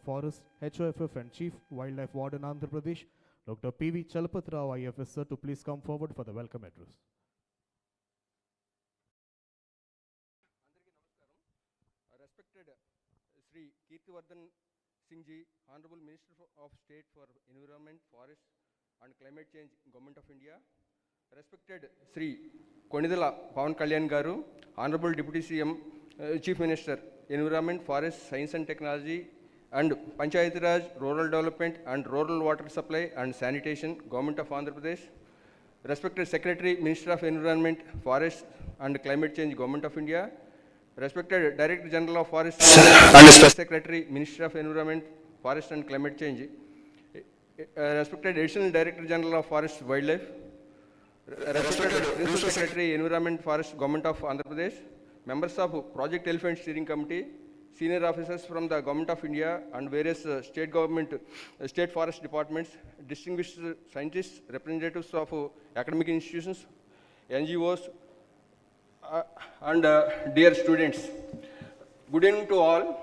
Forest, HOFF and Chief Wildlife Warden Andhra Pradesh, Dr. P.V. Chalapat Rao IFS sir, to please come forward for the welcome address. Respected Sri Kirtiwardhan Singh Ji, Honorable Minister of State for Environment, Forest and Climate Change, Government of India. Respected Sri Konidala Pawan Kalyan Garu, Honorable Deputy CM, Chief Minister, Environment, Forest, Science and Technology and Panchayati Raj, Rural Development and Rural Water Supply and Sanitation, Government of Andhra Pradesh. Respected Secretary, Minister of Environment, Forest and Climate Change, Government of India. Respected Director General of Forest and Secretary, Minister of Environment, Forest and Climate Change. Respected Additional Director General of Forest Wildlife. Respected Principal Secretary, Environment, Forest, Government of Andhra Pradesh. Members of Project Elephant Steering Committee, senior officers from the Government of India and various state government, state forest departments, distinguished scientists, representatives of academic institutions, NGOs, and dear students. Good evening to all.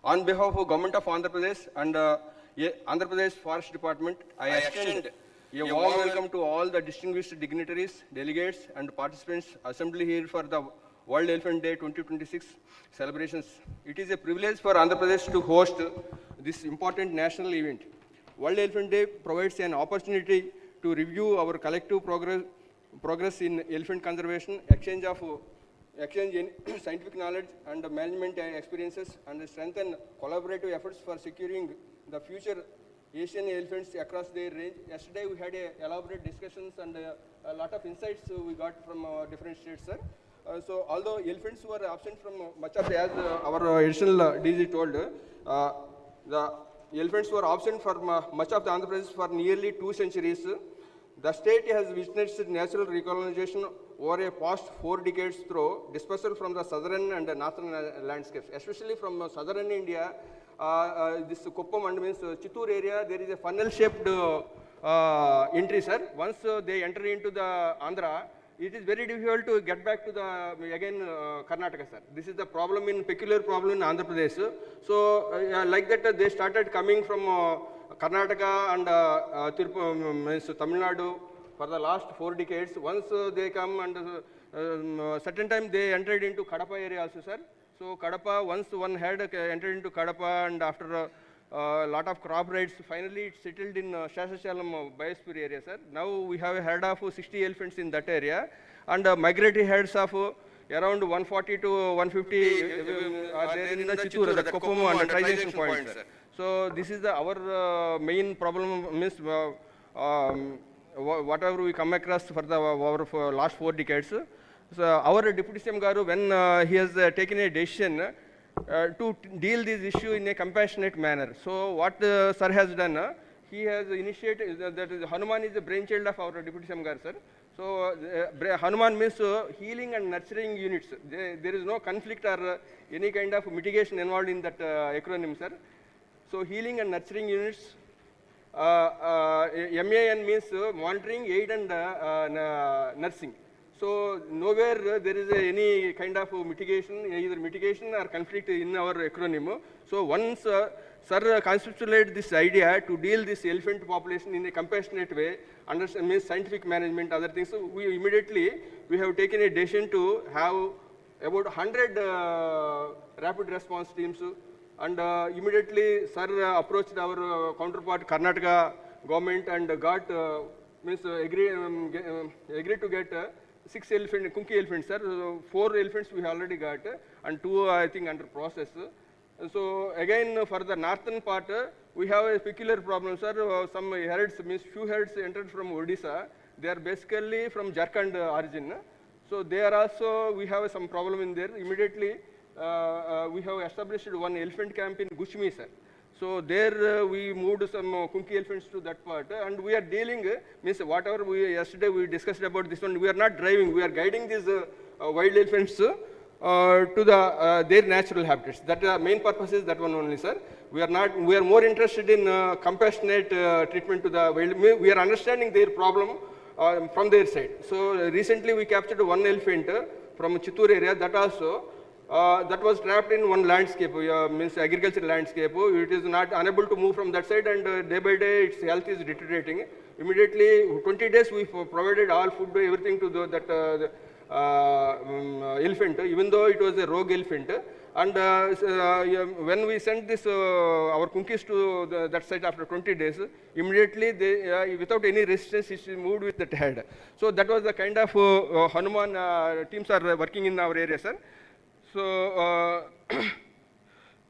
On behalf of Government of Andhra Pradesh and Andhra Pradesh Forest Department, I extend a warm welcome to all the distinguished dignitaries, delegates and participants assembled here for the World Elephant Day 2026 celebrations. It is a privilege for Andhra Pradesh to host this important national event. World Elephant Day provides an opportunity to review our collective progress in elephant conservation, exchange scientific knowledge and management experiences, and strengthen collaborative efforts for securing the future Asian elephants across their range. Yesterday we had elaborate discussions and a lot of insights we got from different states, sir. So although elephants were absent from much of, as our additional DG told, the elephants were absent from much of the Andhra Pradesh for nearly 2 centuries. The state has witnessed natural recolonization over a past 4 decades through dispersal from the southern and northern landscapes, especially from southern India. This Kuppam and means Chittoor area, there is a funnel-shaped entry, sir. Once they enter into the Andhra, it is very difficult to get back to the Karnataka, sir. This is the problem peculiar problem in Andhra Pradesh. So like that they started coming from Karnataka and Tamil Nadu for the last 4 decades. Once they come and certain time they entered into Kadapa area also, sir. So Kadapa, once one had entered into Kadapa and after a lot of crop raids, finally it settled in Shashachalam biosphere area, sir. Now we have a herd of 60 elephants in that area and migratory herds of around 140 to 150 are there in the Chittoor, the Kokomo and transition point, sir. So this is our main problem, means whatever we come across for the our last 4 decades. So our Deputy CM Garu, when he has taken a decision to deal this issue in a compassionate manner. So what sir has done, he has initiated, that is, Hanuman is the brainchild of our Deputy CM Garu, sir. So Hanuman means healing and nurturing units. There is no conflict or any kind of mitigation involved in that acronym, sir. So healing and nurturing units, MAN means monitoring, aid and nursing. So nowhere there is any kind of mitigation, either mitigation or conflict in our acronym. So once sir conceptualized this idea to deal this elephant population in a compassionate way, understand means scientific management, other things. So we have taken a decision to have about 100 rapid response teams, and immediately sir approached our counterpart Karnataka government and got agreed to get 6 kunki elephants, sir. So 4 elephants we already got and 2 I think under process. So again for the northern part we have a peculiar problem, sir. Some herds, means few herds entered from Odisha. They are basically from Jharkhand origin. So they are also, we have some problem in there. Immediately we have established one elephant camp in Guchmi, sir. So there we moved some kunki elephants to that part, and we are dealing, means whatever yesterday we discussed about this one, we are not driving, we are guiding these wild elephants to their natural habitats. That the main purpose is that one only, sir. We are more interested in compassionate treatment to the wild. We are understanding their problem from their side. So recently we captured one elephant from Chittoor area. That also that was trapped in one landscape, means agricultural landscape. It is not unable to move from that side, and day by day its health is deteriorating. Immediately, 20 days we provided all food, everything to elephant, even though it was a rogue elephant. And when we sent this our kunkis to that site after 20 days, immediately they, without any resistance, it moved with that head. So that was the kind of Hanuman teams are working in our area, sir. So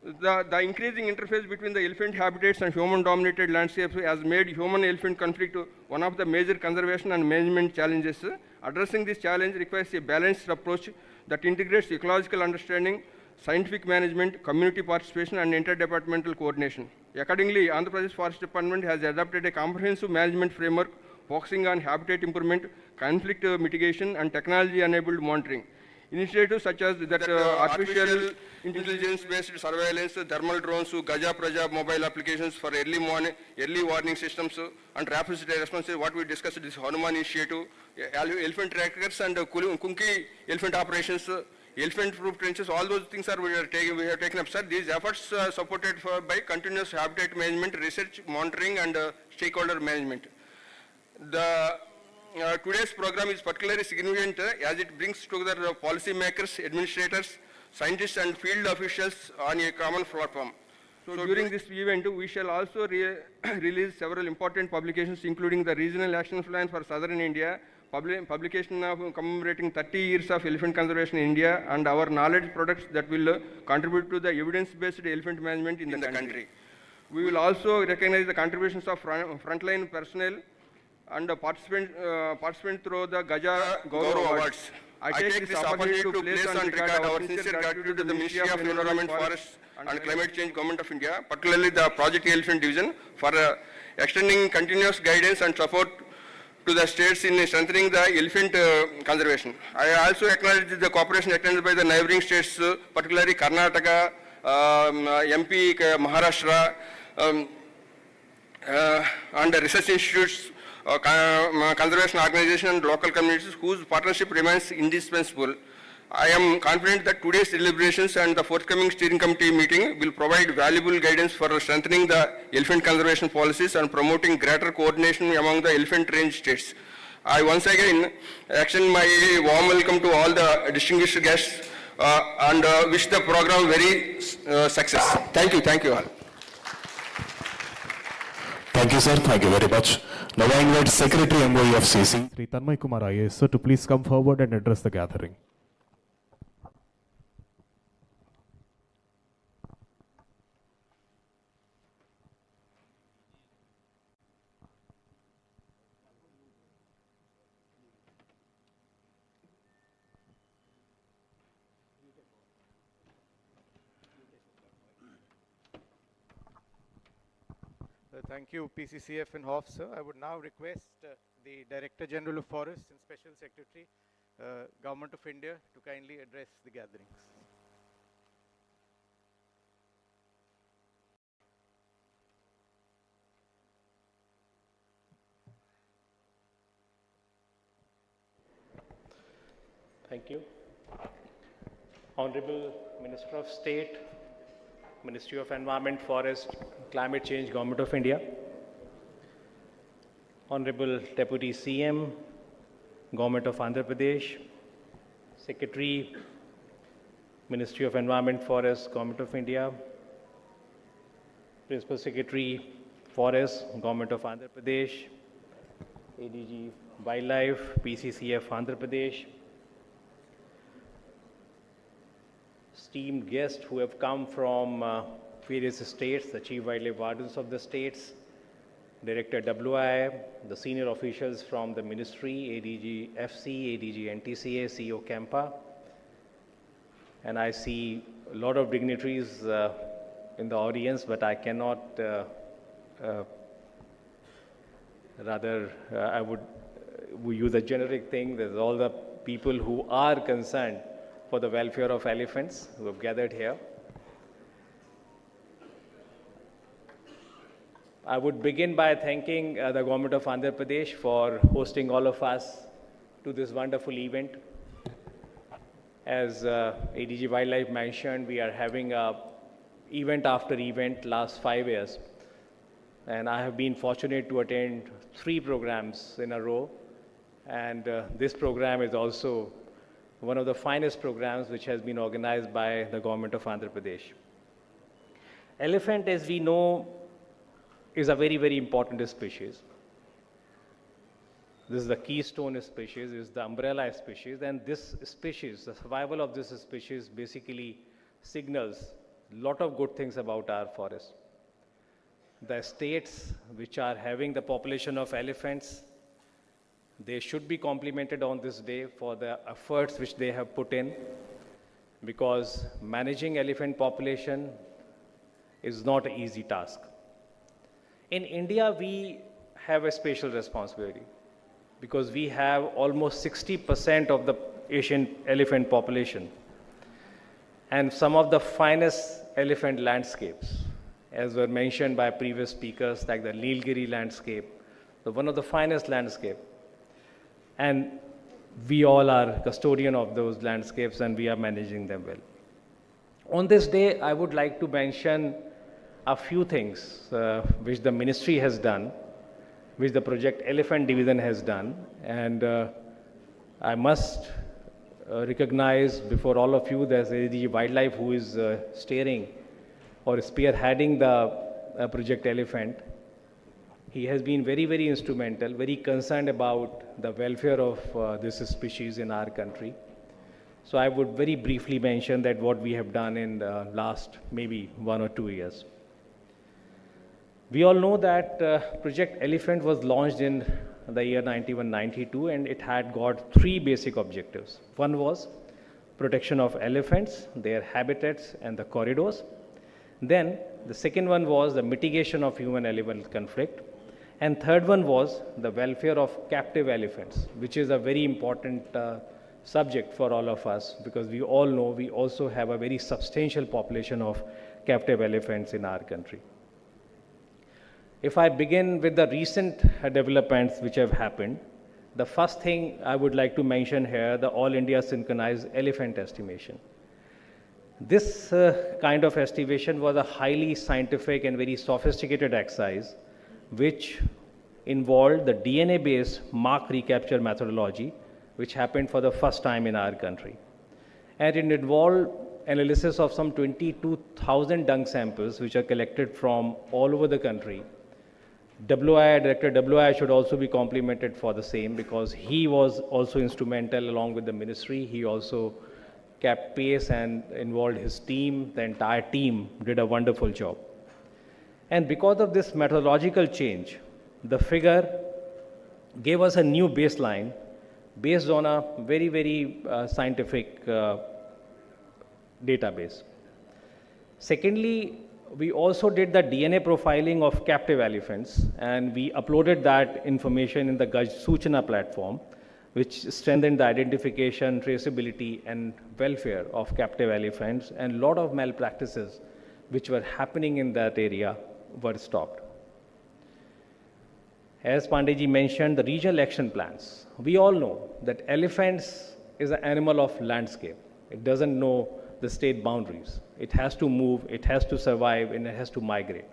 the increasing interface between the elephant habitats and human-dominated landscapes has made human-elephant conflict one of the major conservation and management challenges. Addressing this challenge requires a balanced approach that integrates ecological understanding, scientific management, community participation, and interdepartmental coordination. Accordingly, Andhra Pradesh Forest Department has adopted a comprehensive management framework focusing on habitat improvement, conflict mitigation, and technology-enabled monitoring. Initiatives such as that artificial intelligence-based surveillance, thermal drones, Gaja Praja mobile applications for early warning systems, and rapid response, what we discussed, this Hanuman initiative, elephant trackers and Kunki elephant operations, elephant-proof trenches, all those things we have taken up, sir. These efforts are supported by continuous habitat management, research, monitoring, and stakeholder management. Today's program is particularly significant as it brings together policymakers, administrators, scientists, and field officials on a common platform. So during this event, we shall also release several important publications, including the Regional Action Plan for Southern India, publication of commemorating 30 years of elephant conservation in India, and our knowledge products that will contribute to the evidence-based elephant management in the country. We will also recognize the contributions of frontline personnel and participant through the Gaja Gaurav Awards. I take this opportunity to place on record our sincere gratitude to the Ministry of Environment, Forests and Climate Change, Government of India, particularly the Project Elephant Division, for extending continuous guidance and support to the states in strengthening the elephant conservation. I also acknowledge the cooperation extended by the neighboring states, particularly Karnataka, MP, Maharashtra, and the research institutes, conservation organizations, and local communities whose partnership remains indispensable. I am confident that today's deliberations and the forthcoming steering committee meeting will provide valuable guidance for strengthening the elephant conservation policies and promoting greater coordination among the elephant range states. I once again extend my warm welcome to all the distinguished guests and wish the program very success. Thank you all. Thank you, sir. Thank you very much. Now I invite Secretary MOE of CC. Sri Tanmay Kumar IAS, sir, to please come forward and address the gathering. Thank you, PCCF and HOF, sir. I would now request the Director General of Forests and Special Secretary, Government of India, to kindly address the gatherings. Thank you. Honorable Minister of State, Ministry of Environment, Forest, Climate Change, Government of India, Honorable Deputy CM, Government of Andhra Pradesh, Secretary, Ministry of Environment, Forest, Government of India, Principal Secretary, Forest, Government of Andhra Pradesh, ADG Wildlife, PCCF Andhra Pradesh, esteemed guests who have come from various states, the Chief Wildlife Wardens of the states, Director WI, the senior officials from the Ministry, ADG FC, ADG NTCA, CEO Kempa, and I see a lot of dignitaries in the audience, but I cannot, I would use a generic thing. There's all the people who are concerned for the welfare of elephants who have gathered here. I would begin by thanking the Government of Andhra Pradesh for hosting all of us to this wonderful event. As ADG Wildlife mentioned, we are having event after event last 5 years. And I have been fortunate to attend 3 programs in a row. And this program is also one of the finest programs which has been organized by the government of Andhra Pradesh. Elephant, as we know, is a very, very important species. This is the keystone species, is the umbrella species, and this species, the survival of this species basically signals a lot of good things about our forest. The states which are having the population of elephants, they should be complimented on this day for the efforts which they have put in, because managing elephant population is not an easy task. In India, we have a special responsibility because we have almost 60% of the Asian elephant population and some of the finest elephant landscapes, as were mentioned by previous speakers, like the Nilgiri landscape, one of the finest landscape. And we all are custodian of those landscapes and we are managing them well. On this day, I would like to mention a few things which the ministry has done, which the Project Elephant Division has done. And I must recognize before all of you that ADG Wildlife, who is steering or spearheading the Project Elephant. He has been very, very instrumental, very concerned about the welfare of this species in our country. So I would very briefly mention that what we have done in the last maybe 1 or 2 years. We all know that Project Elephant was launched in the year 91-92 and it had got 3 basic objectives. One was protection of elephants, their habitats and the corridors. Then the second one was the mitigation of human-animal conflict. And third one was the welfare of captive elephants, which is a very important subject for all of us, because we all know we also have a very substantial population of captive elephants in our country. If I begin with the recent developments which have happened, the first thing I would like to mention here, the All India Synchronized Elephant Estimation. This kind of estimation was a highly scientific and very sophisticated exercise which involved the DNA-based mark recapture methodology, which happened for the first time in our country. And it involved analysis of some 22,000 dung samples which are collected from all over the country. Director WI should also be complimented for the same, because he was also instrumental along with the ministry. He also kept pace and involved his team. The entire team did a wonderful job. And because of this methodological change, the figure gave us a new baseline based on a very, very scientific database. Secondly, we also did the DNA profiling of captive elephants, and we uploaded that information in the Gaj Suchana platform, which strengthened the identification, traceability, and welfare of captive elephants, and a lot of malpractices which were happening in that area were stopped. As Pandeyji mentioned, the regional action plans. We all know that elephants is an animal of landscape. It doesn't know the state boundaries. It has to move, it has to survive, and it has to migrate.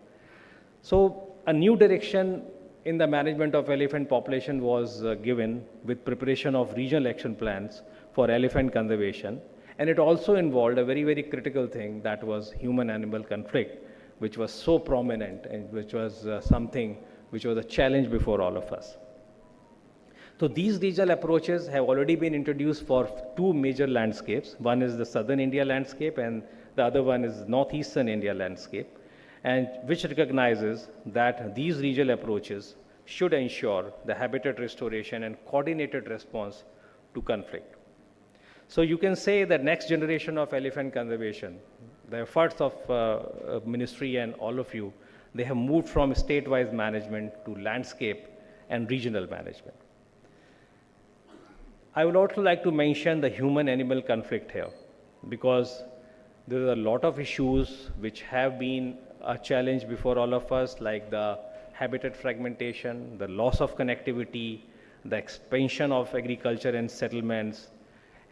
So a new direction in the management of elephant population was given with preparation of regional action plans for elephant conservation. And it also involved a very, very critical thing, that was human-animal conflict, which was so prominent and which was something which was a challenge before all of us. So these regional approaches have already been introduced for 2 major landscapes. One is the southern India landscape and the other one is northeastern India landscape, and which recognizes that these regional approaches should ensure the habitat restoration and coordinated response to conflict. So you can say that next generation of elephant conservation, the efforts of ministry and all of you, they have moved from state-wise management to landscape and regional management. I would also like to mention the human-animal conflict here, because there are a lot of issues which have been a challenge before all of us, like the habitat fragmentation, the loss of connectivity, the expansion of agriculture and settlements,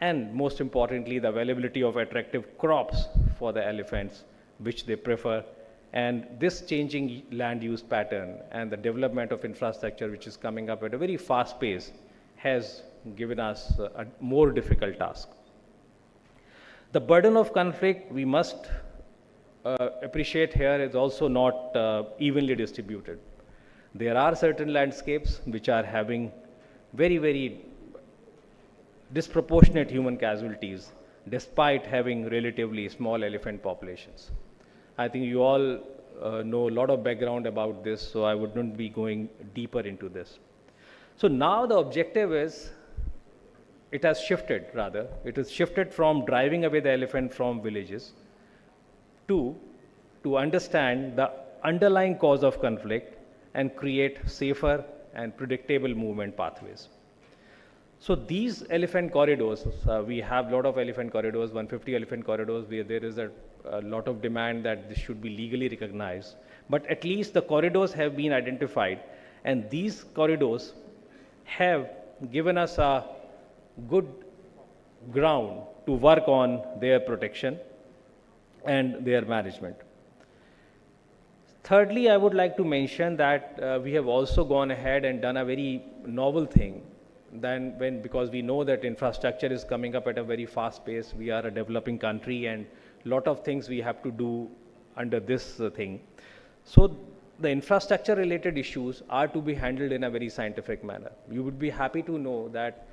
and most importantly, the availability of attractive crops for the elephants, which they prefer. And this changing land use pattern and the development of infrastructure, which is coming up at a very fast pace, has given us a more difficult task. The burden of conflict, we must appreciate here, is also not evenly distributed. There are certain landscapes which are having very, very disproportionate human casualties despite having relatively small elephant populations. I think you all know a lot of background about this, so I would not be going deeper into this. So now the objective is, it has shifted rather, it is shifted from driving away the elephant from villages to understand the underlying cause of conflict and create safer and predictable movement pathways. So these elephant corridors, we have a lot of elephant corridors, 150 elephant corridors, where there is a lot of demand that this should be legally recognized. But at least the corridors have been identified, and these corridors have given us a good ground to work on their protection and their management. Thirdly, I would like to mention that we have also gone ahead and done a very novel thing. Because we know that infrastructure is coming up at a very fast pace, we are a developing country, and a lot of things we have to do under this thing. So the infrastructure related issues are to be handled in a very scientific manner. You would be happy to know that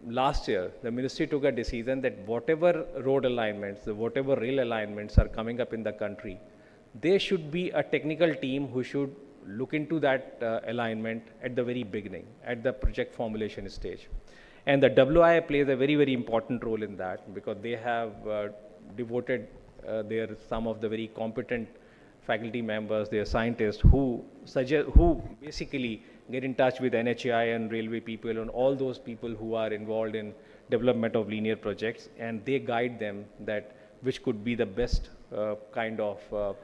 last year the ministry took a decision that whatever road alignments, whatever rail alignments are coming up in the country, there should be a technical team who should look into that alignment at the very beginning, at the project formulation stage. And the WIA plays a very, very important role in that, because they have devoted some of the very competent faculty members, their scientists, who basically get in touch with NHAI and railway people and all those people who are involved in development of linear projects, and they guide them that which could be the best kind of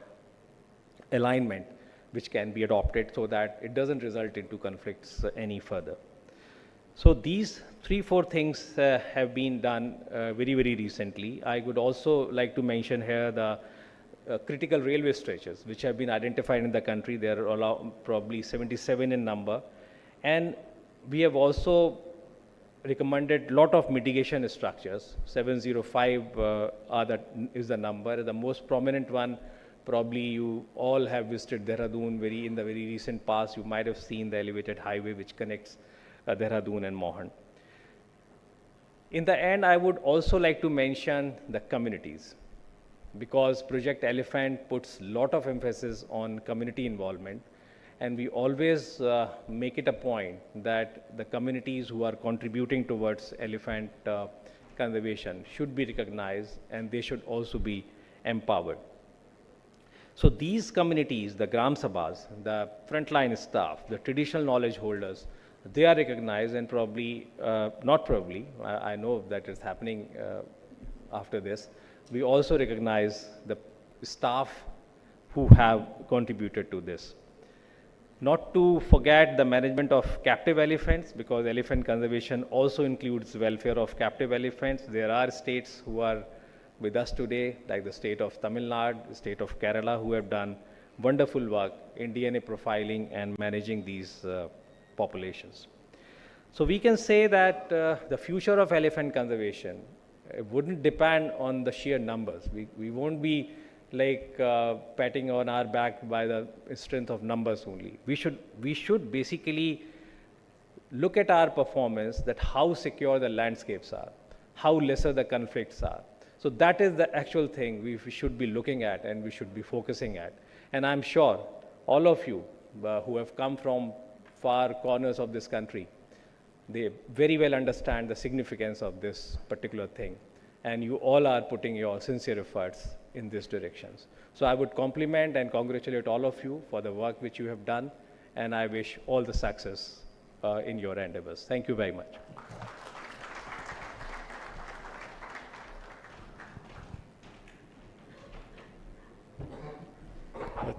alignment which can be adopted, so that it doesn't result into conflicts any further. So these 3-4 things have been done very, very recently. I would also like to mention here the critical railway stretches which have been identified in the country. There are probably 77 in number, and we have also recommended a lot of mitigation structures. 705 is the number. The most prominent one, probably you all have visited Dehradun in the very recent past. You might have seen the elevated highway which connects Dehradun and Mohan. In the end, I would also like to mention the communities, because Project Elephant puts a lot of emphasis on community involvement, and we always make it a point that the communities who are contributing towards elephant conservation should be recognized, and they should also be empowered. So these communities, the Gram Sabhas, the frontline staff, the traditional knowledge holders, they are recognized, and probably, not probably, I know that is happening after this. We also recognize the staff who have contributed to this. Not to forget the management of captive elephants, because elephant conservation also includes welfare of captive elephants. There are states who are with us today, like the state of Tamil Nadu, the state of Kerala, who have done wonderful work in DNA profiling and managing these populations. So we can say that the future of elephant conservation wouldn't depend on the sheer numbers. We won't be like patting on our back by the strength of numbers only. We should basically look at our performance, that how secure the landscapes are, how lesser the conflicts are. So that is the actual thing we should be looking at and we should be focusing at. And I'm sure all of you who have come from far corners of this country, they very well understand the significance of this particular thing. And you all are putting your sincere efforts in these directions. So I would compliment and congratulate all of you for the work which you have done, and I wish all the success in your endeavors. Thank you very much.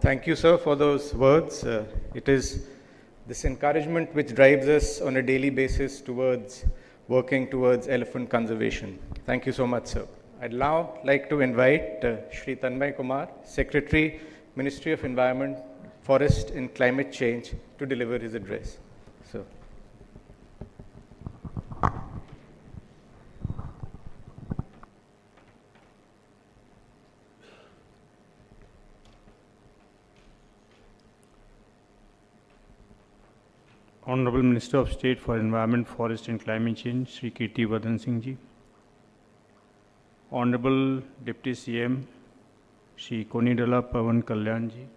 Thank you, sir, for those words. It is this encouragement which drives us on a daily basis towards working towards elephant conservation. Thank you so much, sir. I'd now like to invite Shri Tanmay Kumar, Secretary, Ministry of Environment, Forest and Climate Change, to deliver his address. So. Honorable Minister of State for Environment, Forest and Climate Change, Shri Kirti Vardhan Singh Ji. Honorable Deputy CM, Shri Konidala Pawan Kalyan Ji.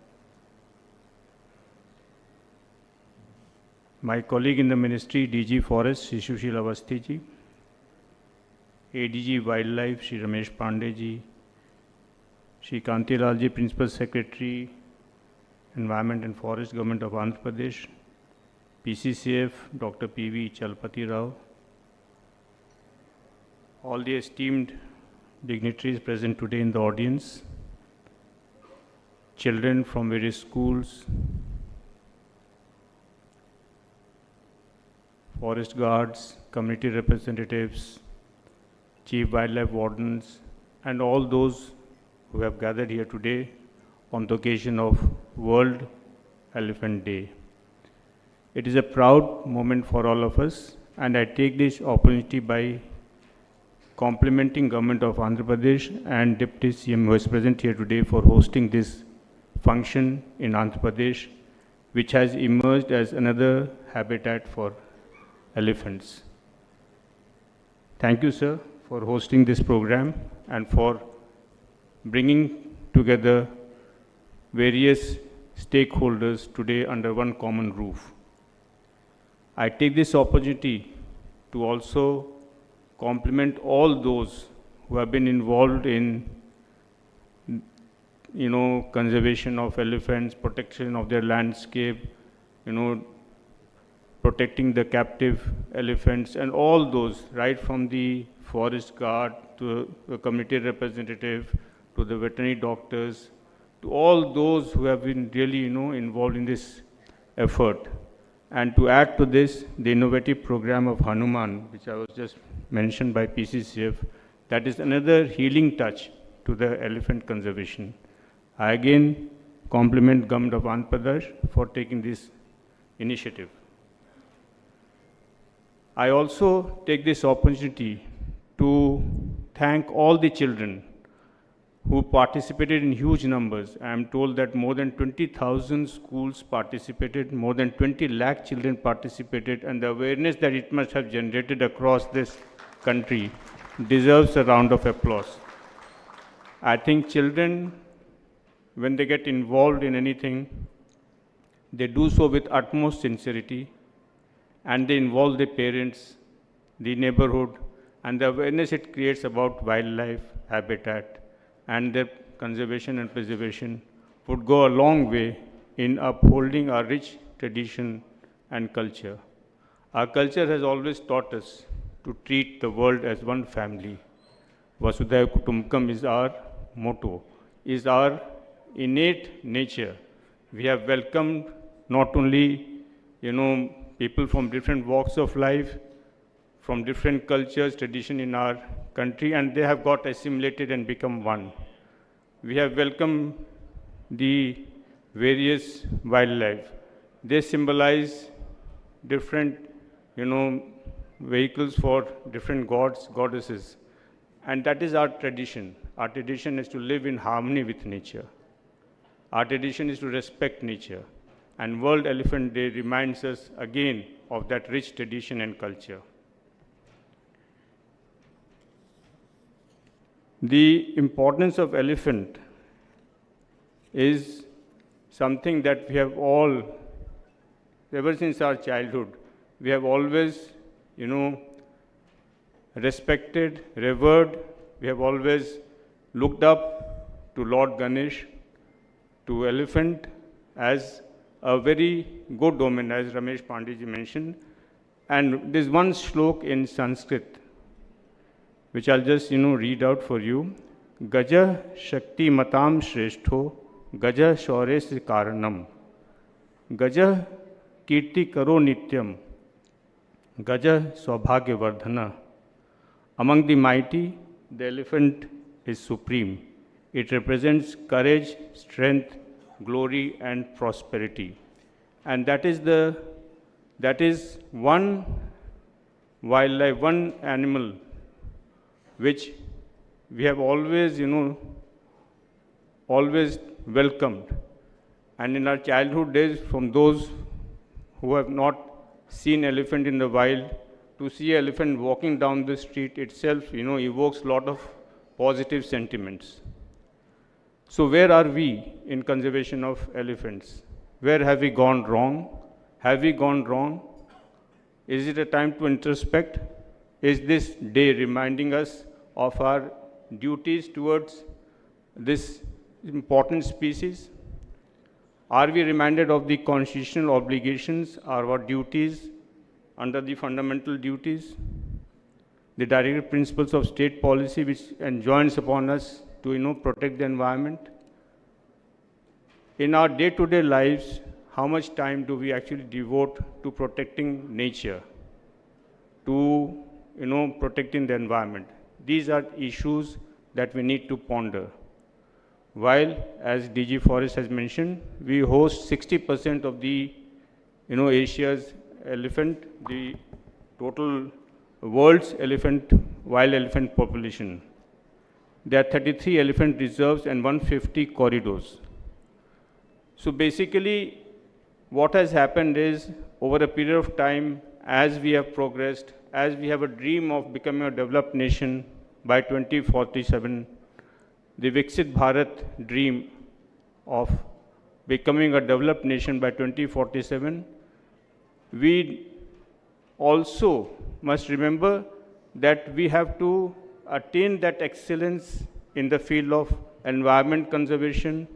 My colleague in the Ministry, DG Forest, Shri Sushil Awasthi Ji. ADG Wildlife, Shri Ramesh Pandey Ji. Shri Kanti Lal Ji, Principal Secretary, Environment and Forest, Government of Andhra Pradesh. PCCF, Dr. P.V. Chalpati Rao, all the esteemed dignitaries present today in the audience, children from various schools, forest guards, community representatives, chief wildlife wardens, and all those who have gathered here today on the occasion of World Elephant Day. It is a proud moment for all of us, and I take this opportunity by complimenting Government of Andhra Pradesh and Deputy CM who is present here today for hosting this function in Andhra Pradesh, which has emerged as another habitat for elephants. Thank you, sir, for hosting this program and for bringing together various stakeholders today under one common roof. I take this opportunity to also compliment all those who have been involved in, conservation of elephants, protection of their landscape, protecting the captive elephants, and all those, right from the forest guard to the community representative, to the veterinary doctors, to all those who have been really, involved in this effort. And to add to this, the innovative program of Hanuman, which I was just mentioned by PCCF, that is another healing touch to the elephant conservation. I again compliment Government of Andhra Pradesh for taking this initiative. I also take this opportunity to thank all the children who participated in huge numbers. I am told that more than 20,000 schools participated, more than 20 lakh children participated, and the awareness that it must have generated across this country deserves a round of applause. I think children, when they get involved in anything, they do so with utmost sincerity, and they involve the parents, the neighborhood, and the awareness it creates about wildlife, habitat, and their conservation and preservation would go a long way in upholding our rich tradition and culture. Our culture has always taught us to treat the world as one family. Vasudhaiva Kutumbakam is our motto, is our innate nature. We have welcomed not only, people from different walks of life, from different cultures, tradition in our country, and they have got assimilated and become one. We have welcomed the various wildlife. They symbolize different, vehicles for different gods, goddesses. And that is our tradition. Our tradition is to live in harmony with nature. Our tradition is to respect nature. And World Elephant Day reminds us again of that rich tradition and culture. The importance of elephant is something that we have all, ever since our childhood, we have always, respected, revered. We have always looked up to Lord Ganesh, to elephant as a very good omen, as Ramesh Pandey ji mentioned. And there's one shlok in Sanskrit, which I'll just, read out for you. Gaja Shakti Matam Shrestho, Gaja Shaures Karanam, Gaja Kirti Karo Nityam, Gaja Saubhagya Vardhana. Among the mighty, the elephant is supreme. It represents courage, strength, glory, and prosperity. And that is one wildlife, one animal which we have always, always welcomed. And in our childhood days, from those who have not seen elephant in the wild, to see elephant walking down the street itself, evokes a lot of positive sentiments. So where are we in conservation of elephants? Where have we gone wrong? Have we gone wrong? Is it a time to introspect? Is this day reminding us of our duties towards this important species? Are we reminded of the constitutional obligations, our duties under the fundamental duties, the directive principles of state policy which enjoins upon us to protect the environment? In our day-to-day lives, how much time do we actually devote to protecting nature, to protecting the environment? These are issues that we need to ponder. While, as DG Forest has mentioned, we host 60% of the Asia's elephant, the total world's wild elephant population. There are 33 elephant reserves and 150 corridors. So basically, what has happened is, over a period of time, as we have progressed, as we have a dream of becoming a developed nation by 2047, the Viksit Bharat dream of becoming a developed nation by 2047, we also must remember that we have to attain that excellence in the field of environment conservation,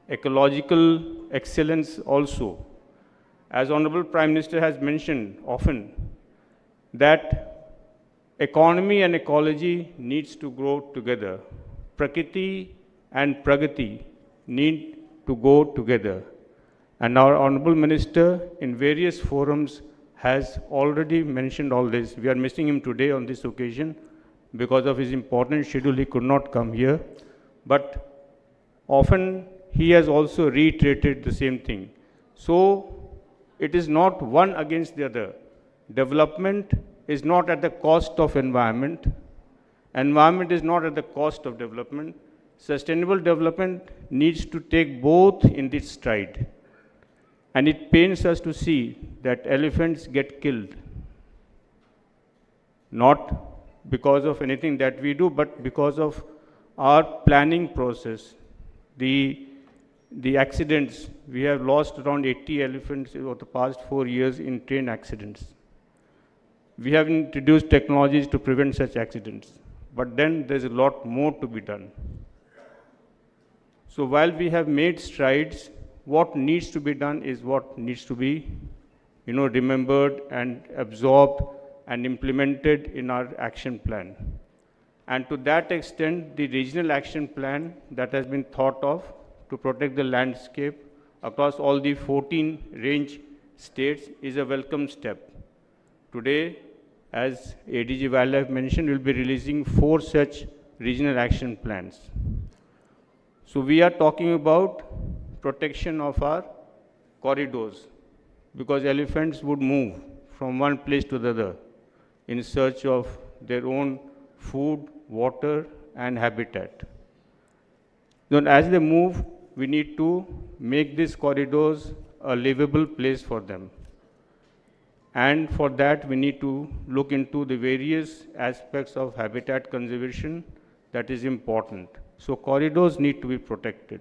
ecological excellence also. As Honorable Prime Minister has mentioned often, that economy and ecology needs to grow together. Prakriti and Pragati need to go together. And our Honorable Minister in various forums has already mentioned all this. We are missing him today on this occasion because of his important schedule. He could not come here. But often he has also reiterated the same thing. So it is not one against the other. Development is not at the cost of environment. Environment is not at the cost of development. Sustainable development needs to take both in its stride. And it pains us to see that elephants get killed. Not because of anything that we do, but because of our planning process. The accidents, we have lost around 80 elephants over the past 4 years in train accidents. We have introduced technologies to prevent such accidents. But then there's a lot more to be done. So while we have made strides, what needs to be done is what needs to be, remembered and absorbed and implemented in our action plan. And to that extent, the regional action plan that has been thought of to protect the landscape across all the 14 range states is a welcome step. Today, as ADG Wildlife mentioned, we'll be releasing 4 such regional action plans. So we are talking about protection of our corridors, because elephants would move from one place to the other in search of their own food, water, and habitat. Then as they move, we need to make these corridors a livable place for them. And for that, we need to look into the various aspects of habitat conservation that is important. So corridors need to be protected.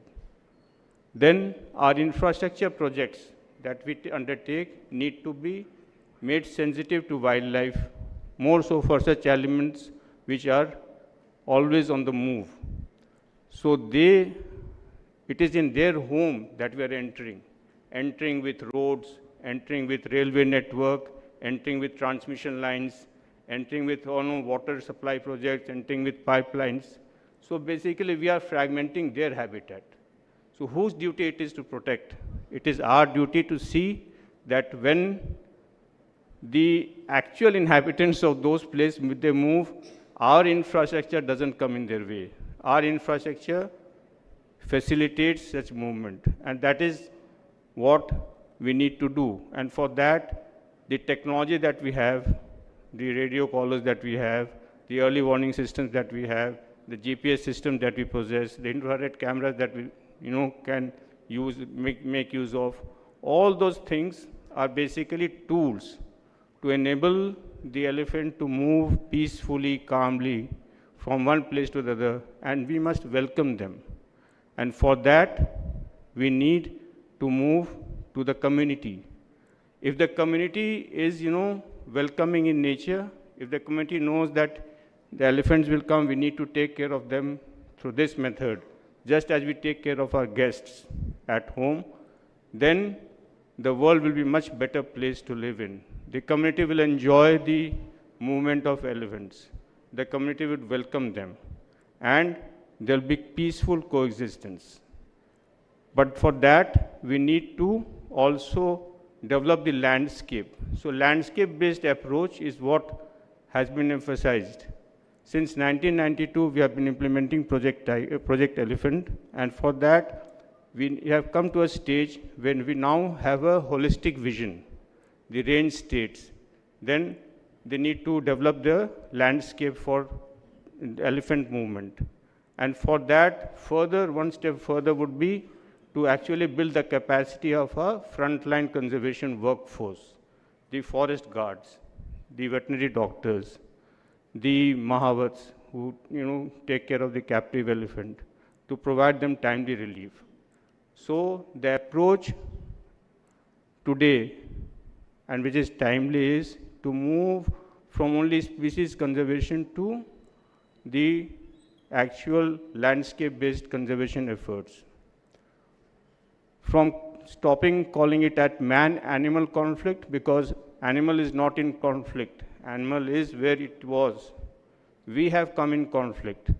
Then our infrastructure projects that we undertake need to be made sensitive to wildlife, more so for such elements which are always on the move. So it is in their home that we are entering with roads, entering with railway network, entering with transmission lines, entering with water supply projects, entering with pipelines. So basically we are fragmenting their habitat. So whose duty it is to protect? It is our duty to see that when the actual inhabitants of those places, they move, our infrastructure doesn't come in their way. Our infrastructure facilitates such movement, and that is what we need to do. And for that, the technology that we have, the radio collars that we have, the early warning systems that we have, the GPS system that we possess, the infrared cameras that we can use, make use of, all those things are basically tools to enable the elephant to move peacefully, calmly from one place to the other, and we must welcome them. And for that, we need to move to the community. If the community is, welcoming in nature, if the community knows that the elephants will come, we need to take care of them through this method, just as we take care of our guests at home, then the world will be much better place to live in. The community will enjoy the movement of elephants. The community would welcome them, and there will be peaceful coexistence. But for that, we need to also develop the landscape. So landscape-based approach is what has been emphasized. Since 1992, we have been implementing Project Elephant, and for that, we have come to a stage when we now have a holistic vision, the range states. Then they need to develop the landscape for elephant movement. And for that, one step further would be to actually build the capacity of a frontline conservation workforce, the forest guards, the veterinary doctors, the Mahavats who take care of the captive elephant, to provide them timely relief. So the approach today, and which is timely, is to move from only species conservation to the actual landscape-based conservation efforts. From stopping calling it at man-animal conflict, because animal is not in conflict. Animal is where it was. We have come in conflict.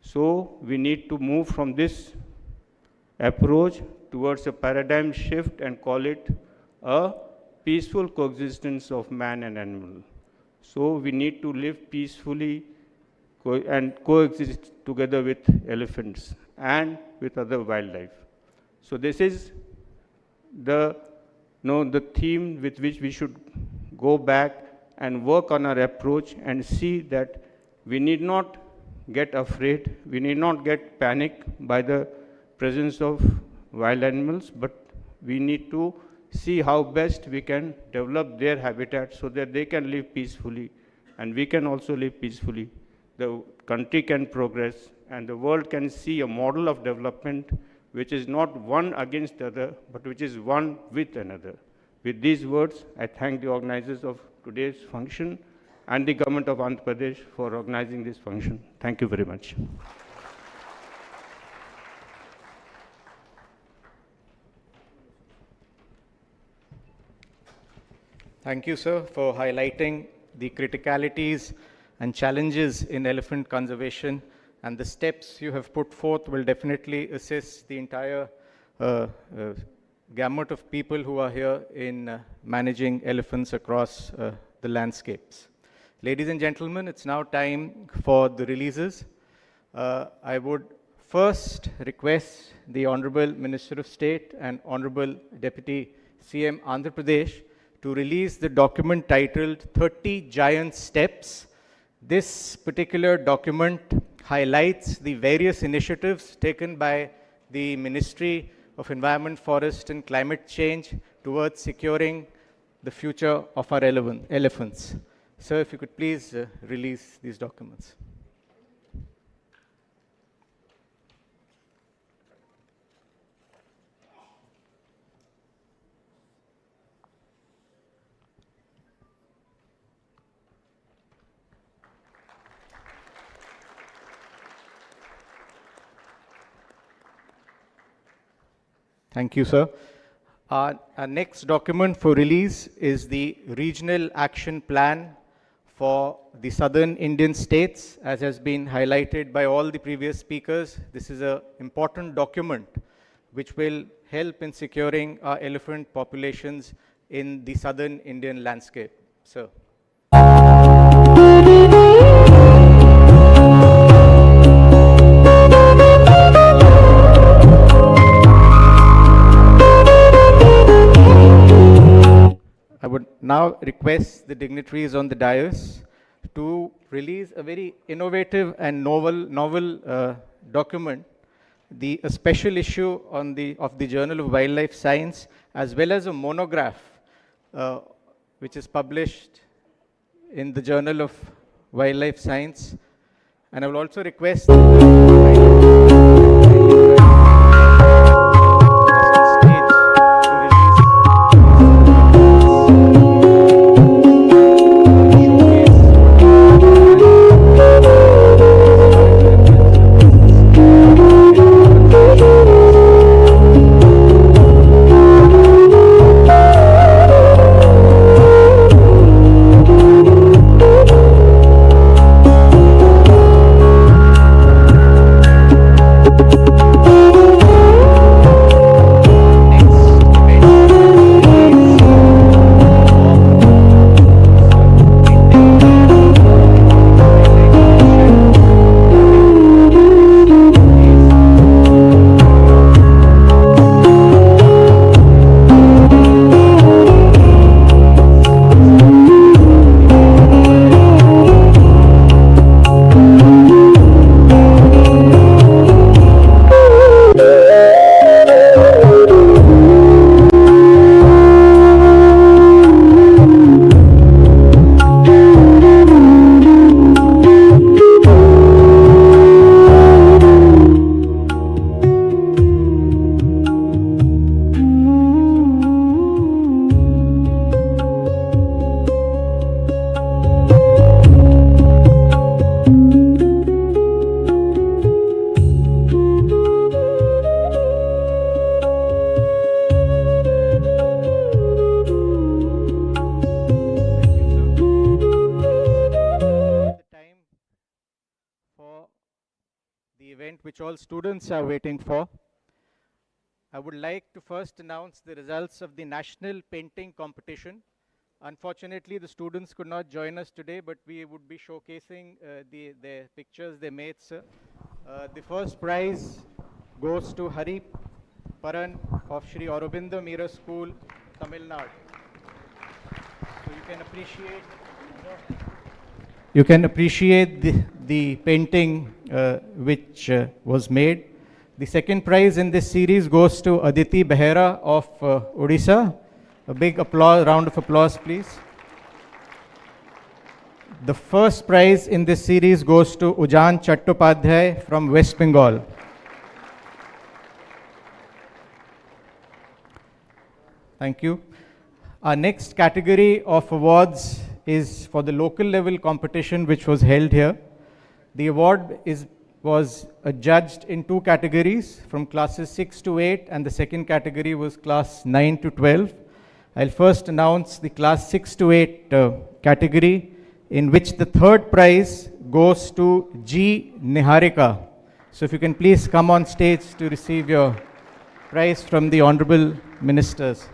So we need to move from this approach towards a paradigm shift and call it a peaceful coexistence of man and animal. So we need to live peacefully and coexist together with elephants and with other wildlife. So this is the theme with which we should go back and work on our approach and see that we need not get afraid, we need not get panicked by the presence of wild animals, but we need to see how best we can develop their habitat so that they can live peacefully and we can also live peacefully. The country can progress and the world can see a model of development which is not one against the other, but which is one with another. With these words, I thank the organizers of today's function and the government of Andhra Pradesh for organizing this function. Thank you very much. Thank you, sir, for highlighting the criticalities and challenges in elephant conservation, and the steps you have put forth will definitely assist the entire gamut of people who are here in managing elephants across the landscapes. Ladies and gentlemen, it's now time for the releases. I would first request the Honorable Minister of State and Honorable Deputy CM Andhra Pradesh to release the document titled 30 Giant Steps. This particular document highlights the various initiatives taken by the Ministry of Environment, Forest and Climate Change towards securing the future of our elephants. Sir, if you could please release these documents. Thank you, sir. Our next document for release is the Regional Action Plan for the Southern Indian states, as has been highlighted by all the previous speakers. This is an important document which will help in securing our elephant populations in the Southern Indian landscape. Sir. I would now request the dignitaries on the dais to release a very innovative and novel document, a special issue of the Journal of Wildlife Science, as well as a monograph which is published in the Journal of Wildlife Science. And I will also request which all students are waiting for. I would like to first announce the results of the National Painting Competition. Unfortunately, the students could not join us today, but we would be showcasing the pictures they made, sir. The first prize goes to Hari Paran of Shri Aurobindo Mira School, Tamil Nadu. So you can appreciate the painting which was made. The second prize in this series goes to Aditi Behera of Odisha. A big round of applause, please. The first prize in this series goes to Ujan Chattopadhyay from West Bengal. Thank you. Our next category of awards is for the local level competition which was held here. The award was judged in two categories, from classes 6 to 8, and the second category was class 9 to 12. I'll first announce the class 6 to 8 category, in which the third prize goes to G. Niharika. So if you can please come on stage to receive your prize from the Honorable Ministers.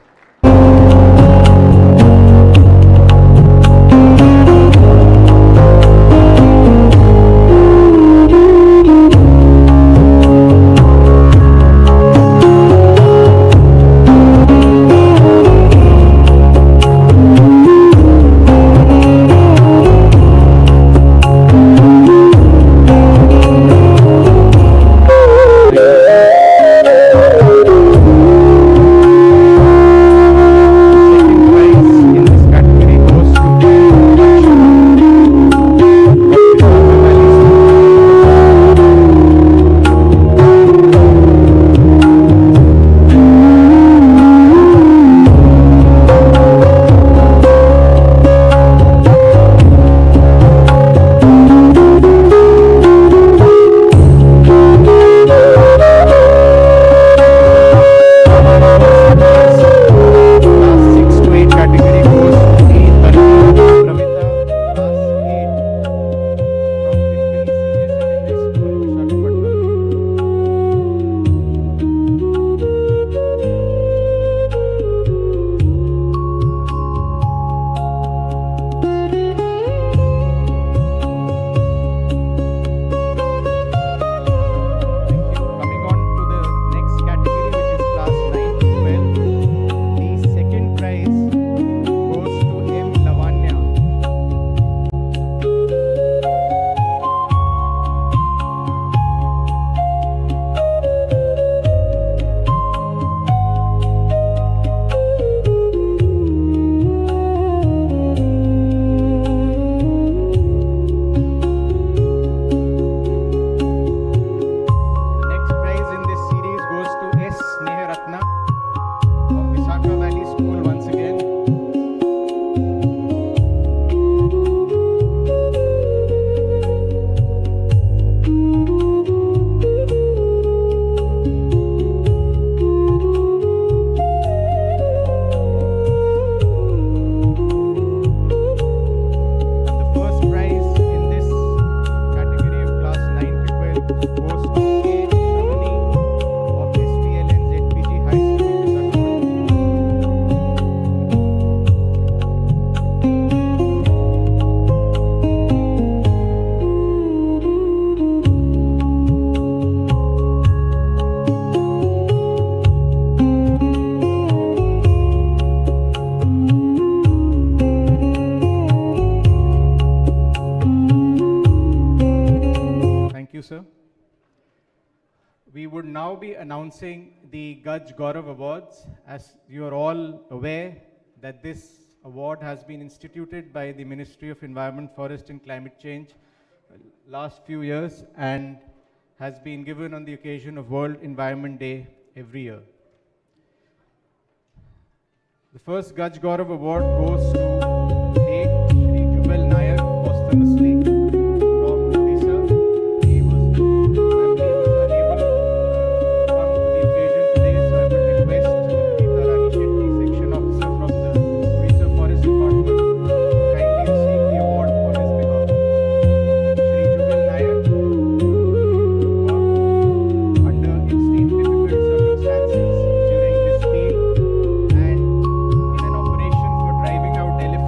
now be announcing the Gaj Gaurav Awards. As you are all aware that this award has been instituted by the Ministry of Environment, Forest and Climate Change last few years and has been given on the occasion of World Environment Day every year. The first Gaj Gaurav Award goes to late Shri Jugal Nayak, posthumously from Odisha. He was unable to come to the occasion today, so I would request Rita Rani Shetty, Section Officer from the Odisha Forest Department, to kindly receive the award on his behalf. Shri Jugal Nayak worked under extreme difficult circumstances during his field and in an operation for driving out elephants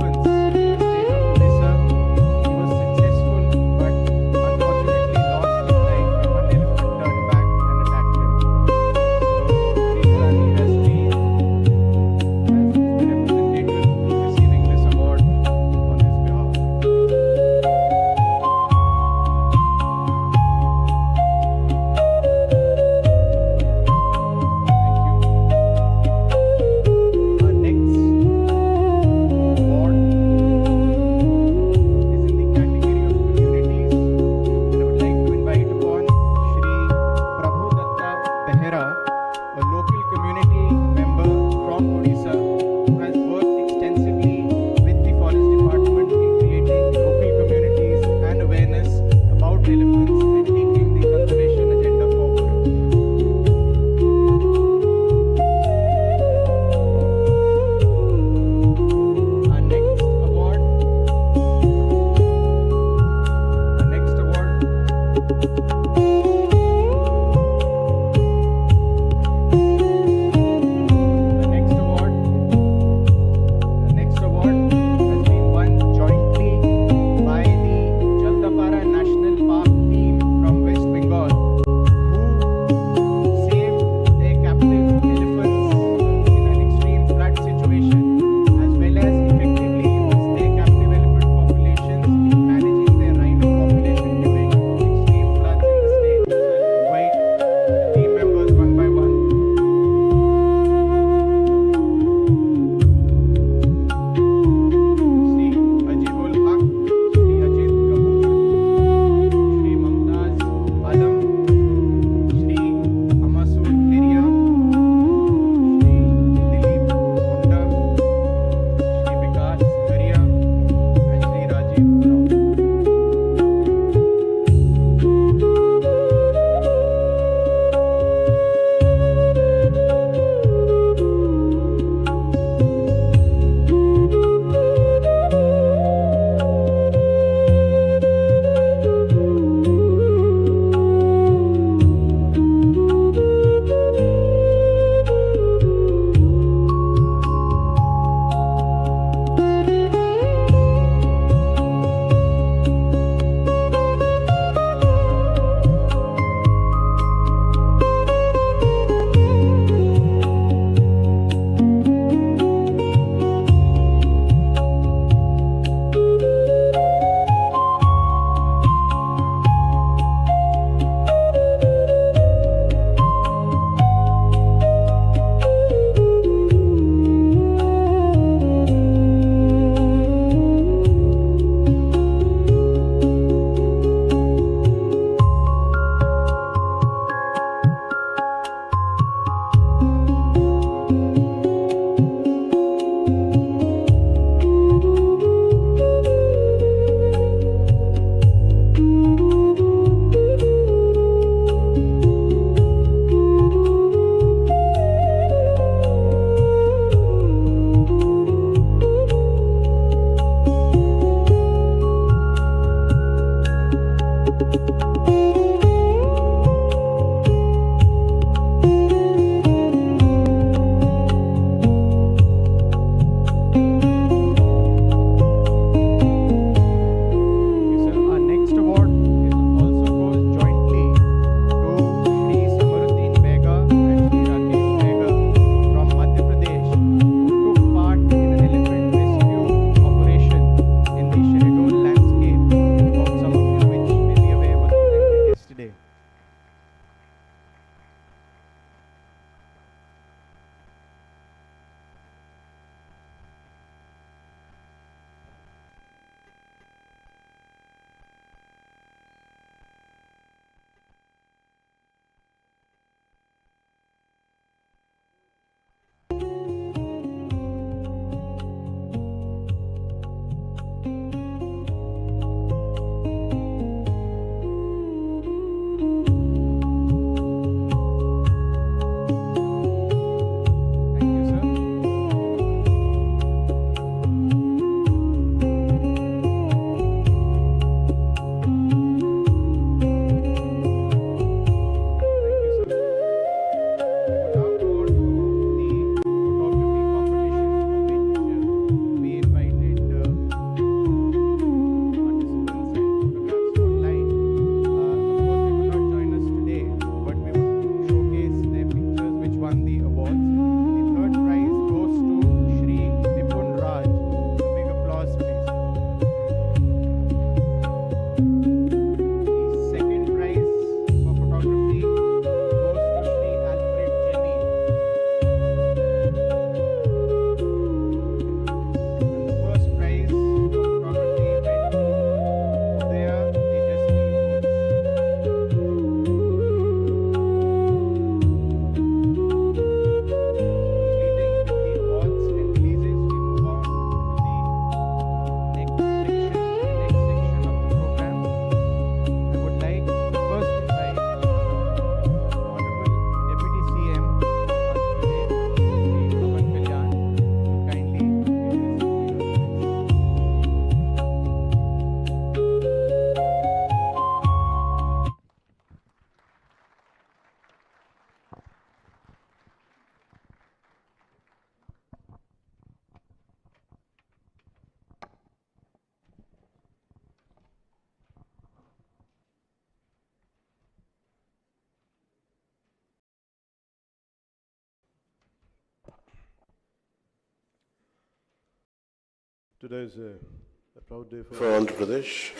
Today is a proud day for Andhra Pradesh.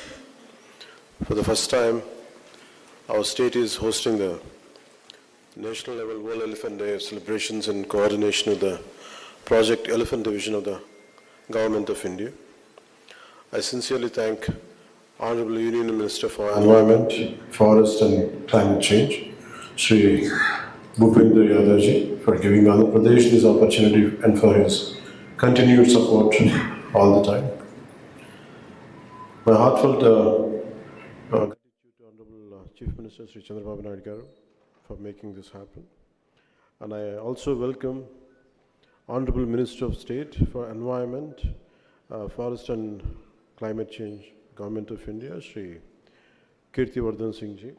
For the first time, our state is hosting the national level World Elephant Day celebrations in coordination with the Project Elephant Division of the Government of India. I sincerely thank Honorable Union Minister for Environment, Forest and Climate Change, Shri Bhupendra Yadavji, for giving Andhra Pradesh this opportunity and for his continued support all the time. My heartfelt gratitude to Honorable Chief Minister Sri Chandrababu Naidu Garu for making this happen. And I also welcome Honorable Minister of State for Environment, Forest and Climate Change, Government of India, Shri Kirtivardhan Singh Ji.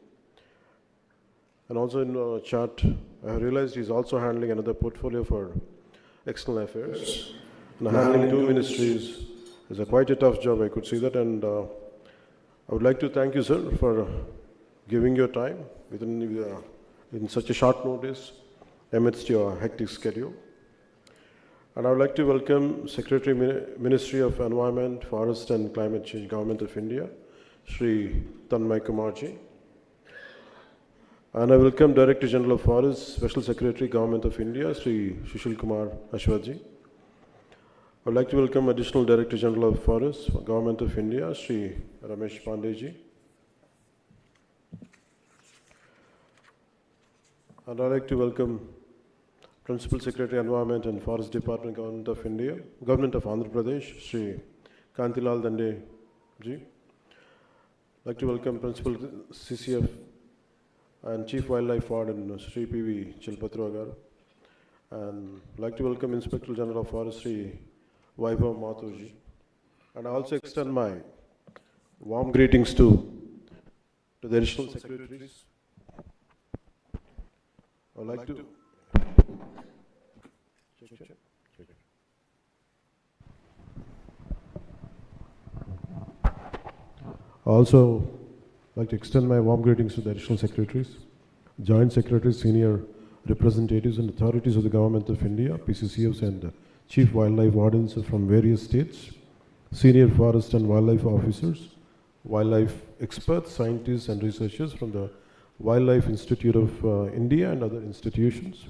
And also in the chat, I have realized he's also handling another portfolio for external affairs. And handling two ministries is quite a tough job, I could see that. And I would like to thank you, sir, for giving your time in such a short notice amidst your hectic schedule. And I would like to welcome Secretary Ministry of Environment, Forest and Climate Change, Government of India, Shri Tanmay Kumarji. And I welcome Director General of Forest, Special Secretary, Government of India, Shri Sushil Kumar Ashwaji. I would like to welcome Additional Director General of Forest, Government of India, Shri Ramesh Pandeyji. And I would like to welcome Principal Secretary, Environment and Forest Department, Government of India, Government of Andhra Pradesh, Shri Kantilal Dande Ji. I would like to welcome Principal CCF and Chief Wildlife Warden, Shri P.V. Chilpatra Garu. And I would like to welcome Inspector General of Forestry, Vaibhav Mathurji. And I also extend my warm greetings to the additional secretaries. I would like to also like to extend my warm greetings to the additional secretaries, joint secretaries, senior representatives and authorities of the Government of India, PCCFs and Chief Wildlife Wardens from various states, senior forest and wildlife officers, wildlife experts, scientists and researchers from the Wildlife Institute of India and other institutions,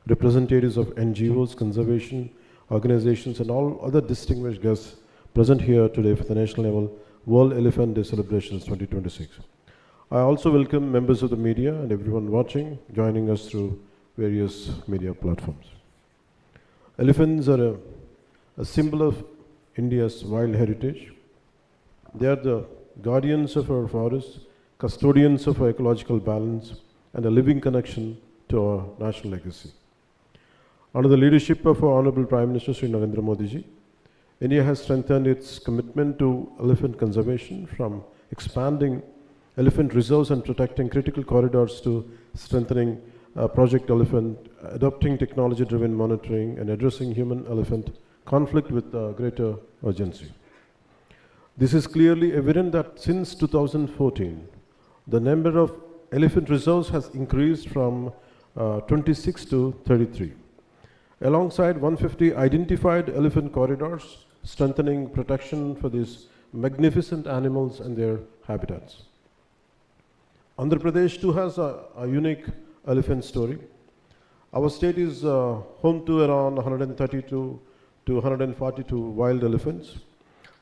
representatives of NGOs, conservation organizations and all other distinguished guests present here today for the national level World Elephant Day celebrations 2026. I also welcome members of the media and everyone watching, joining us through various media platforms. Elephants are a symbol of India's wild heritage. They are the guardians of our forests, custodians of our ecological balance, and a living connection to our national legacy. Under the leadership of our Honorable Prime Minister Sri Narendra Modi ji, India has strengthened its commitment to elephant conservation, from expanding elephant reserves and protecting critical corridors to strengthening Project Elephant, adopting technology-driven monitoring and addressing human-elephant conflict with greater urgency. This is clearly evident that since 2014, the number of elephant reserves has increased from 26 to 33. Alongside 150 identified elephant corridors, strengthening protection for these magnificent animals and their habitats. Andhra Pradesh too has a unique elephant story. Our state is home to around 132 to 142 wild elephants.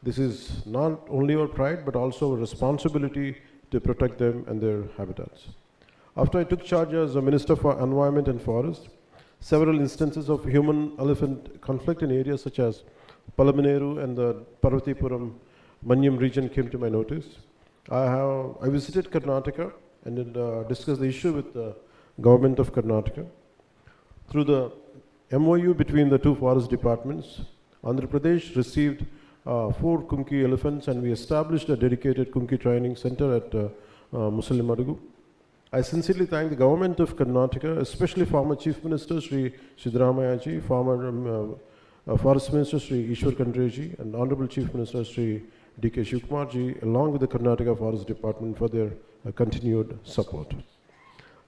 This is not only our pride but also a responsibility to protect them and their habitats. After I took charge as a Minister for Environment and Forest, several instances of human-elephant conflict in areas such as Palamaneru and the Parvatipuram Manyam region came to my notice. I visited Karnataka and discussed the issue with the Government of Karnataka. Through the MOU between the two forest departments, Andhra Pradesh received 4 Kunki elephants and we established a dedicated Kunki training center at Musallimadugu. I sincerely thank the Government of Karnataka, especially former Chief Minister Sri Siddaramaiah ji, former Forest Minister Sri Ishwar Khandre ji, and Honorable Chief Minister Sri D.K. Shivkumar ji, along with the Karnataka Forest Department for their continued support.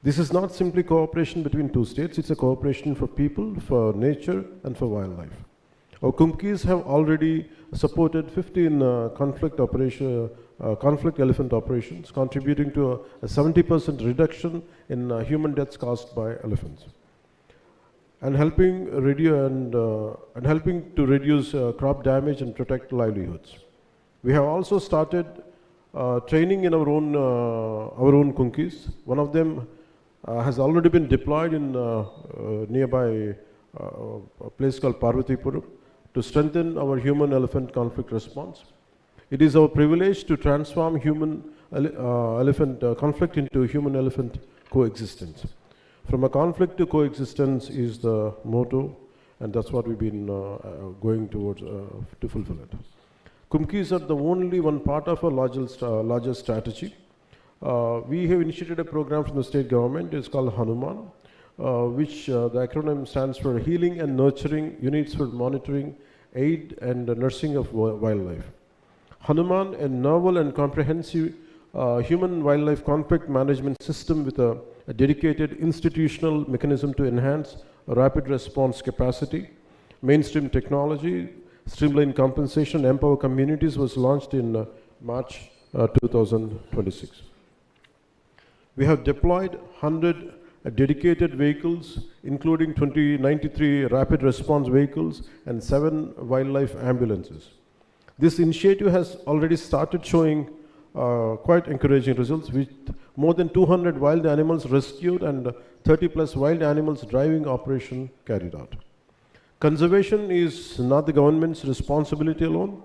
This is not simply cooperation between two states, it's a cooperation for people, for nature and for wildlife. Our Kumkis have already supported 15 conflict elephant operations, contributing to a 70% reduction in human deaths caused by elephants, and helping to reduce crop damage and protect livelihoods. We have also started training in our own Kumkis. One of them has already been deployed in nearby a place called Parvatipuram to strengthen our human-elephant conflict response. It is our privilege to transform human-elephant conflict into human-elephant coexistence. From a conflict to coexistence is the motto, and that's what we've been going towards to fulfill it. Kumkis are the only one part of our larger strategy. We have initiated a program from the state government. It's called Hanuman, which the acronym stands for Healing and Nurturing Units for Monitoring, Aid and Nursing of Wildlife. Hanuman, a novel and comprehensive human-wildlife conflict management system with a dedicated institutional mechanism to enhance rapid response capacity, mainstream technology, streamline compensation, empower communities, was launched in March 2026. We have deployed 100 dedicated vehicles, including 93 rapid response vehicles and 7 wildlife ambulances. This initiative has already started showing quite encouraging results, with more than 200 wild animals rescued and 30 plus wild animals driving operation carried out. Conservation is not the government's responsibility alone.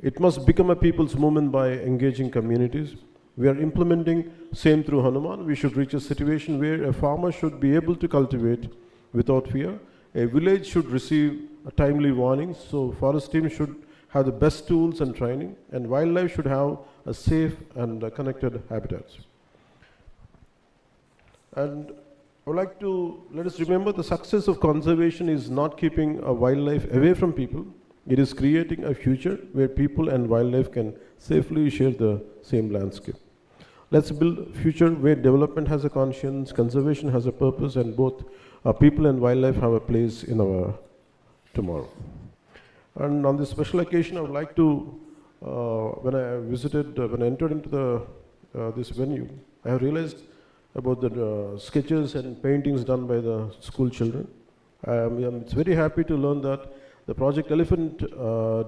It must become a people's movement by engaging communities. We are implementing same through Hanuman. We should reach a situation where a farmer should be able to cultivate without fear. A village should receive a timely warnings. So forest teams should have the best tools and training, and wildlife should have a safe and connected habitats. And I would like to let us remember the success of conservation is not keeping a wildlife away from people. It is creating a future where people and wildlife can safely share the same landscape. Let's build a future where development has a conscience, conservation has a purpose, and both people and wildlife have a place in our tomorrow. And on this special occasion, I would like to, when I entered into this venue, I have realized about the sketches and paintings done by the school children. I'm very happy to learn that the Project Elephant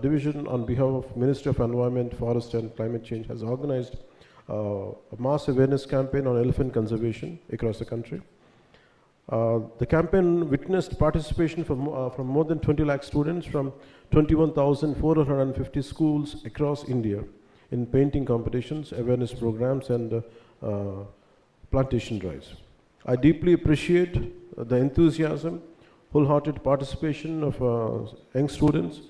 division, on behalf of Ministry of Environment, Forest and Climate Change, has organized a mass awareness campaign on elephant conservation across the country. The campaign witnessed participation from more than 20 lakh students from 21,450 schools across India in painting competitions, awareness programs, and plantation drives. I deeply appreciate the enthusiasm, wholehearted participation of young students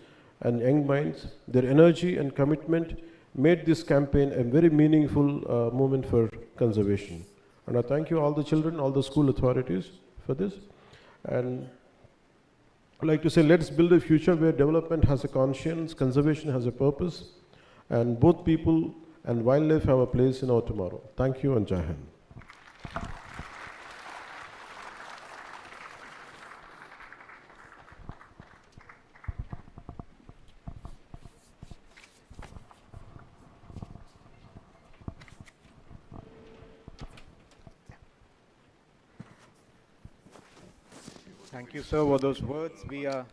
and young minds. Their energy and commitment made this campaign a very meaningful moment for conservation. And I thank you, all the children, all the school authorities, for this. And I'd like to say, let's build a future where development has a conscience, conservation has a purpose, and both people and wildlife have a place in our tomorrow. Thank you, and Jai Hind. Thank you, sir, for those words. We are,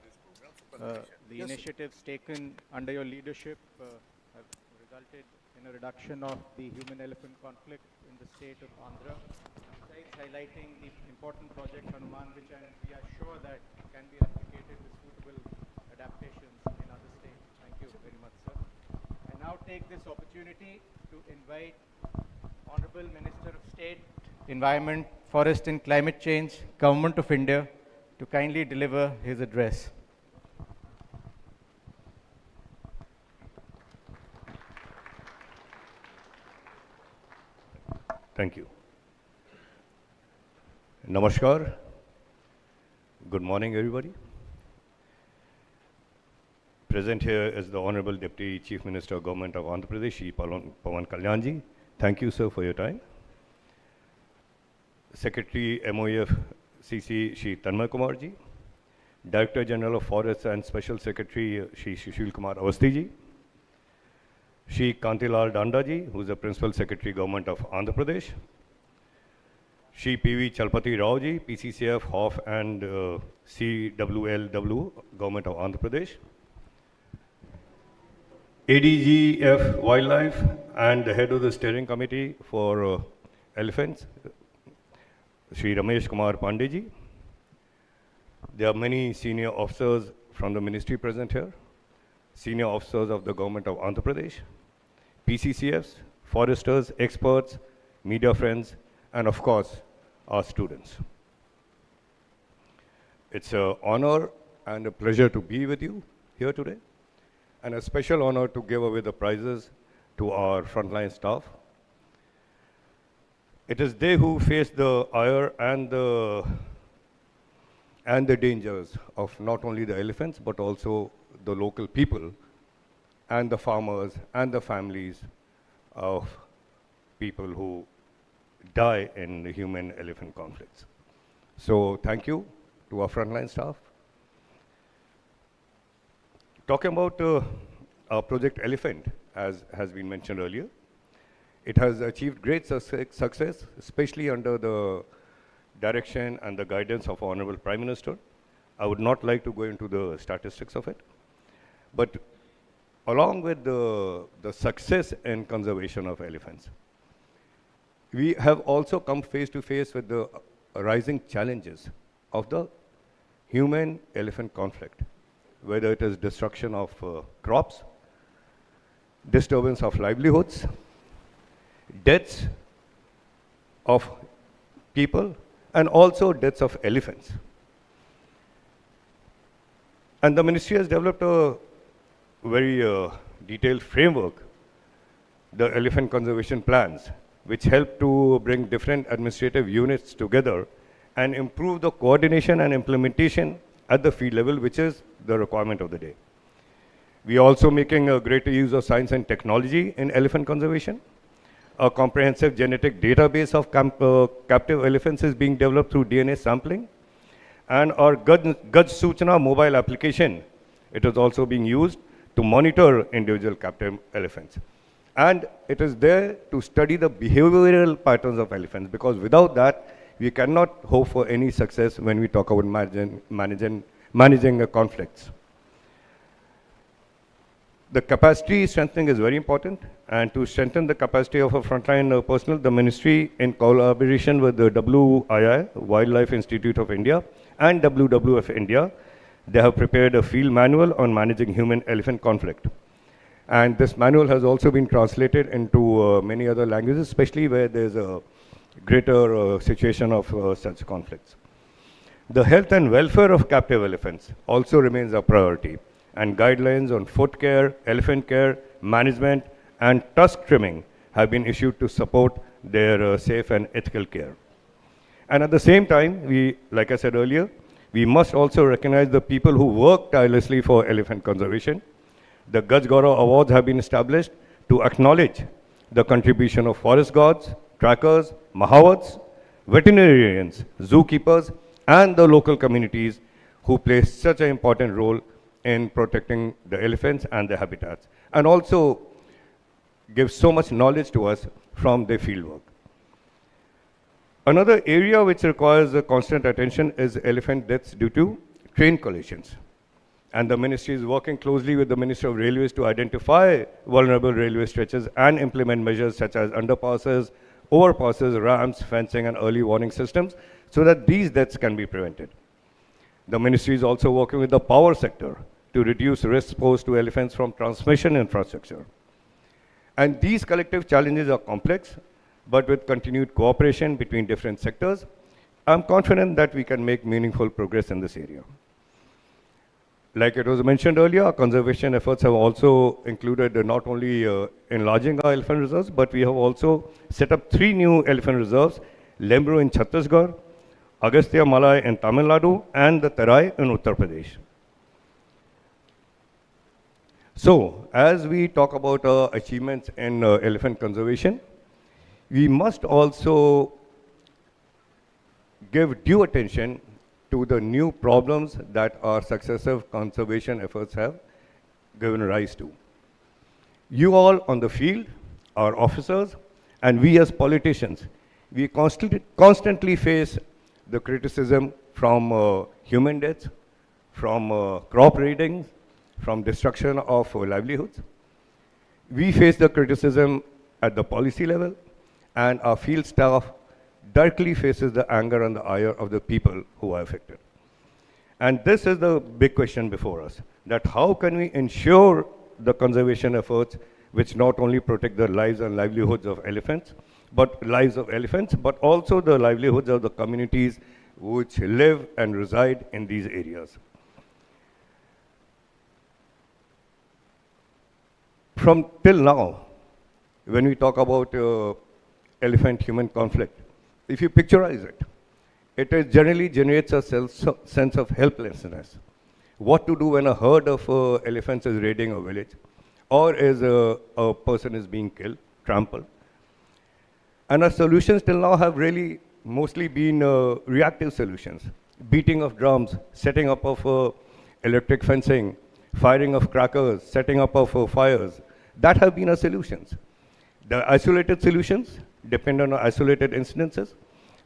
the initiatives taken under your leadership have resulted in a reduction of the human-elephant conflict in the state of Andhra, besides highlighting the important project Hanuman, which we are sure that can be replicated with suitable adaptations in other states. Thank you very much, sir. I now take this opportunity to invite Honorable Minister of State, Environment, Forest and Climate Change, Government of India, to kindly deliver his address. Thank you. Namaskar. Good morning, everybody. Present here is the Honorable Deputy Chief Minister of Government of Andhra Pradesh, Shri Pawan Kalyan ji. Thank you, sir, for your time. Secretary MOEF CC Shri Tanmay Kumar ji, Director General of Forests and Special Secretary Shri Sushil Kumar Awasthi ji, Shri Kantilal Danda ji, who is the Principal Secretary Government of Andhra Pradesh, Shri P.V. Chalpati Rao ji, PCCF, HOF and CWLW, Government of Andhra Pradesh, ADGF Wildlife and the head of the steering committee for elephants, Shri Ramesh Kumar Pandey ji. There are many senior officers from the ministry present here, senior officers of the government of Andhra Pradesh, PCCFs, foresters, experts, media friends, and of course, our students. It's an honor and a pleasure to be with you here today, and a special honor to give away the prizes to our frontline staff. It is they who face the ire and the dangers of not only the elephants, but also the local people and the farmers and the families of people who die in the human-elephant conflicts. So thank you to our frontline staff. Talking about our Project Elephant, as has been mentioned earlier, it has achieved great success, especially under the direction and the guidance of Honorable Prime Minister. I would not like to go into the statistics of it, but along with the success in conservation of elephants, we have also come face to face with the rising challenges of the human-elephant conflict, whether it is destruction of crops, disturbance of livelihoods, deaths of people, and also deaths of elephants. And the ministry has developed a very detailed framework, the elephant conservation plans, which help to bring different administrative units together and improve the coordination and implementation at the field level, which is the requirement of the day. We are also making a greater use of science and technology in elephant conservation. A comprehensive genetic database of captive elephants is being developed through DNA sampling. And our Gaj Suchna mobile application, it is also being used to monitor individual captive elephants. And it is there to study the behavioral patterns of elephants, because without that, we cannot hope for any success when we talk about managing conflicts. The capacity strengthening is very important, and to strengthen the capacity of our frontline personnel, the ministry, in collaboration with the WII, Wildlife Institute of India, and WWF India, they have prepared a field manual on managing human-elephant conflict. And this manual has also been translated into many other languages, especially where there's a greater situation of such conflicts. The health and welfare of captive elephants also remains a priority, and guidelines on foot care, elephant care, management, and tusk trimming have been issued to support their safe and ethical care. And at the same time, we, like I said earlier, we must also recognize the people who work tirelessly for elephant conservation. The Gaj Gaurav Awards have been established to acknowledge the contribution of forest guards, trackers, mahawats, veterinarians, zookeepers, and the local communities who play such an important role in protecting the elephants and their habitats, and also give so much knowledge to us from their fieldwork. Another area which requires constant attention is elephant deaths due to train collisions. And the ministry is working closely with the Ministry of Railways to identify vulnerable railway stretches and implement measures such as underpasses, overpasses, ramps, fencing, and early warning systems so that these deaths can be prevented. The ministry is also working with the power sector to reduce risks posed to elephants from transmission infrastructure. And these collective challenges are complex, but with continued cooperation between different sectors, I'm confident that we can make meaningful progress in this area. Like it was mentioned earlier, our conservation efforts have also included not only enlarging our elephant reserves, but we have also set up 3 new elephant reserves, Lembru in Chhattisgarh, Agastya Malai in Tamil Nadu, and the Terai in Uttar Pradesh. So, as we talk about our achievements in elephant conservation, we must also give due attention to the new problems that our successive conservation efforts have given rise to. You all on the field, our officers, and we as politicians, we constantly face the criticism from human deaths, from crop raidings, from destruction of livelihoods. We face the criticism at the policy level, and our field staff directly faces the anger and the ire of the people who are affected. And this is the big question before us, that how can we ensure the conservation efforts which not only protect the lives and livelihoods of elephants, but also the livelihoods of the communities which live and reside in these areas. From till now, when we talk about elephant-human conflict, if you picturize it, it generally generates a sense of helplessness. What to do when a herd of elephants is raiding a village, or a person is being killed, trampled. And our solutions till now have really mostly been reactive solutions. Beating of drums, setting up of electric fencing, firing of crackers, setting up of fires. That have been our solutions. The isolated solutions depend on isolated incidences,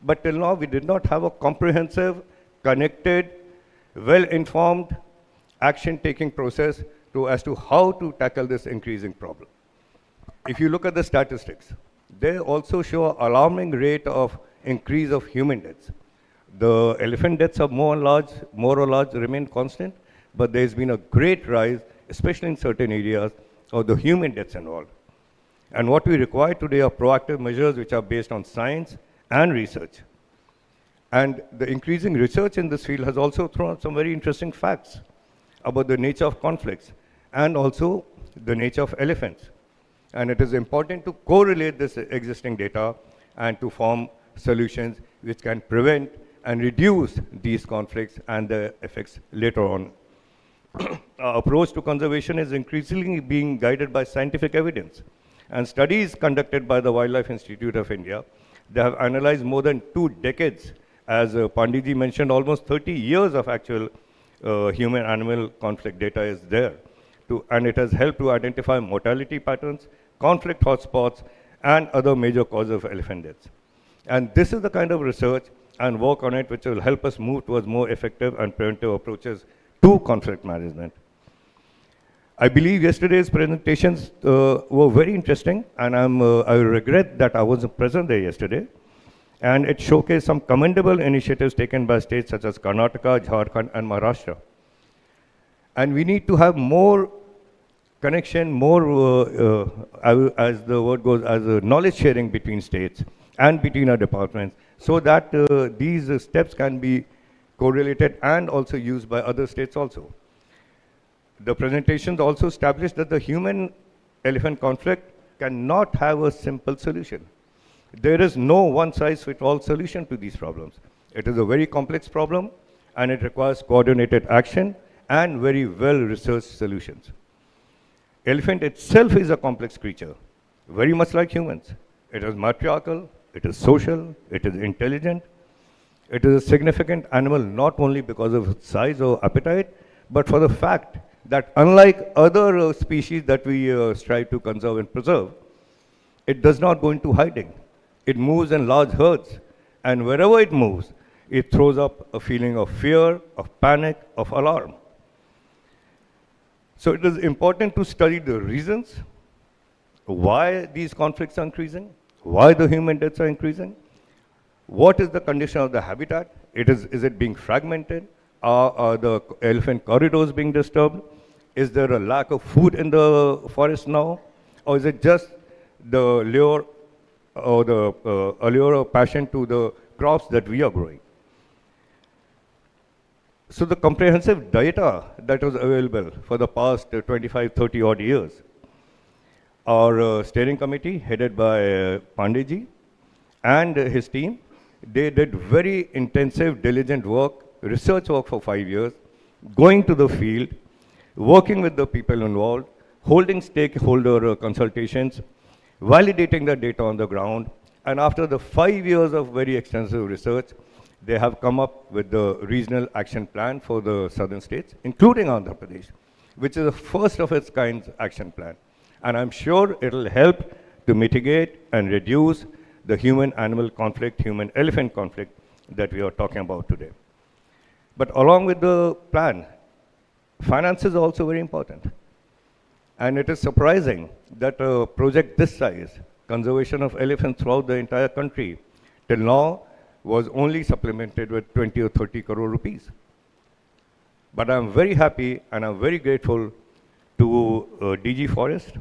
but till now we did not have a comprehensive, connected, well-informed, action-taking process as to how to tackle this increasing problem. If you look at the statistics, they also show an alarming rate of increase of human deaths. The elephant deaths are more or large remain constant, but there's been a great rise, especially in certain areas, of the human deaths involved. And what we require today are proactive measures which are based on science and research. And the increasing research in this field has also thrown out some very interesting facts about the nature of conflicts and also the nature of elephants. And it is important to correlate this existing data and to form solutions which can prevent and reduce these conflicts and their effects later on. Our approach to conservation is increasingly being guided by scientific evidence. And studies conducted by the Wildlife Institute of India, they have analyzed more than 2 decades. As Panditji mentioned, almost 30 years of actual human-animal conflict data is there. And it has helped to identify mortality patterns, conflict hotspots, and other major causes of elephant deaths. And this is the kind of research and work on it which will help us move towards more effective and preventive approaches to conflict management. I believe yesterday's presentations were very interesting, and I regret that I wasn't present there yesterday. And it showcased some commendable initiatives taken by states such as Karnataka, Jharkhand, and Maharashtra. And we need to have more connection, more, as the word goes, as a knowledge sharing between states and between our departments, so that these steps can be correlated and also used by other states also. The presentations also established that the human-elephant conflict cannot have a simple solution. There is no one-size-fits-all solution to these problems. It is a very complex problem, and it requires coordinated action and very well-researched solutions. Elephant itself is a complex creature, very much like humans. It is matriarchal, it is social, it is intelligent. It is a significant animal not only because of its size or appetite, but for the fact that unlike other species that we strive to conserve and preserve, it does not go into hiding. It moves in large herds, and wherever it moves, it throws up a feeling of fear, of panic, of alarm. So it is important to study the reasons why these conflicts are increasing, why the human deaths are increasing, what is the condition of the habitat, is it being fragmented, are the elephant corridors being disturbed, is there a lack of food in the forest now, or is it just the lure or the allure of passion to the crops that we are growing. So the comprehensive data that was available for the past 25, 30 odd years, our steering committee headed by Pandeyji and his team, they did very intensive, diligent work, research work for 5 years, going to the field, working with the people involved, holding stakeholder consultations, validating the data on the ground, and after the 5 years of very extensive research, they have come up with the regional action plan for the southern states, including Andhra Pradesh, which is the first of its kind action plan. And I'm sure it'll help to mitigate and reduce the human-animal conflict, human-elephant conflict that we are talking about today. But along with the plan, finance is also very important. And it is surprising that a project this size, conservation of elephants throughout the entire country, till now was only supplemented with 20 or 30 crore rupees. But I'm very happy and I'm very grateful to DG Forest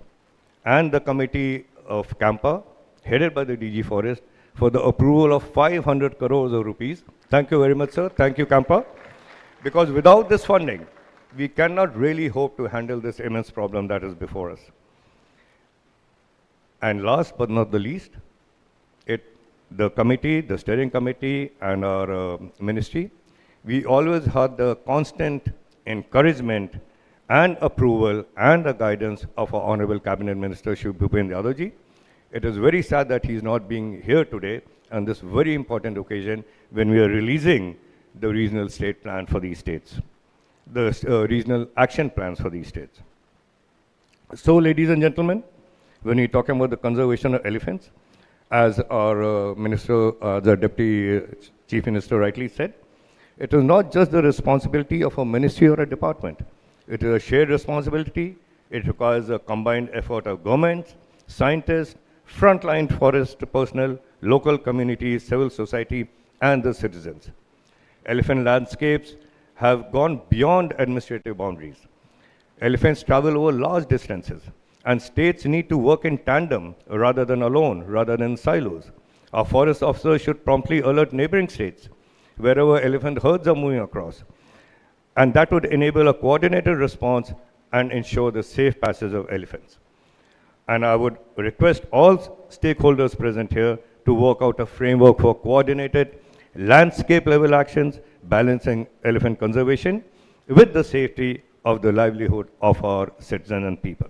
and the committee of CAMPA, headed by the DG Forest, for the approval of 500 crores of rupees. Thank you very much, sir. Thank you, CAMPA. Because without this funding, we cannot really hope to handle this immense problem that is before us. And last but not the least, the committee, the steering committee, and our ministry, we always had the constant encouragement and approval and the guidance of our Honorable Cabinet Minister, Shri Bhupendra Yadavji. It is very sad that he is not being here today on this very important occasion when we are releasing the regional state plan for these states, the regional action plans for these states. So, ladies and gentlemen, when we're talking about the conservation of elephants, as our Minister, the Deputy Chief Minister rightly said, it is not just the responsibility of a ministry or a department. It is a shared responsibility. It requires a combined effort of governments, scientists, frontline forest personnel, local communities, civil society, and the citizens. Elephant landscapes have gone beyond administrative boundaries. Elephants travel over large distances, and states need to work in tandem rather than alone, rather than silos. Our forest officers should promptly alert neighboring states wherever elephant herds are moving across. And that would enable a coordinated response and ensure the safe passage of elephants. And I would request all stakeholders present here to work out a framework for coordinated landscape level actions, balancing elephant conservation with the safety of the livelihood of our citizens and people.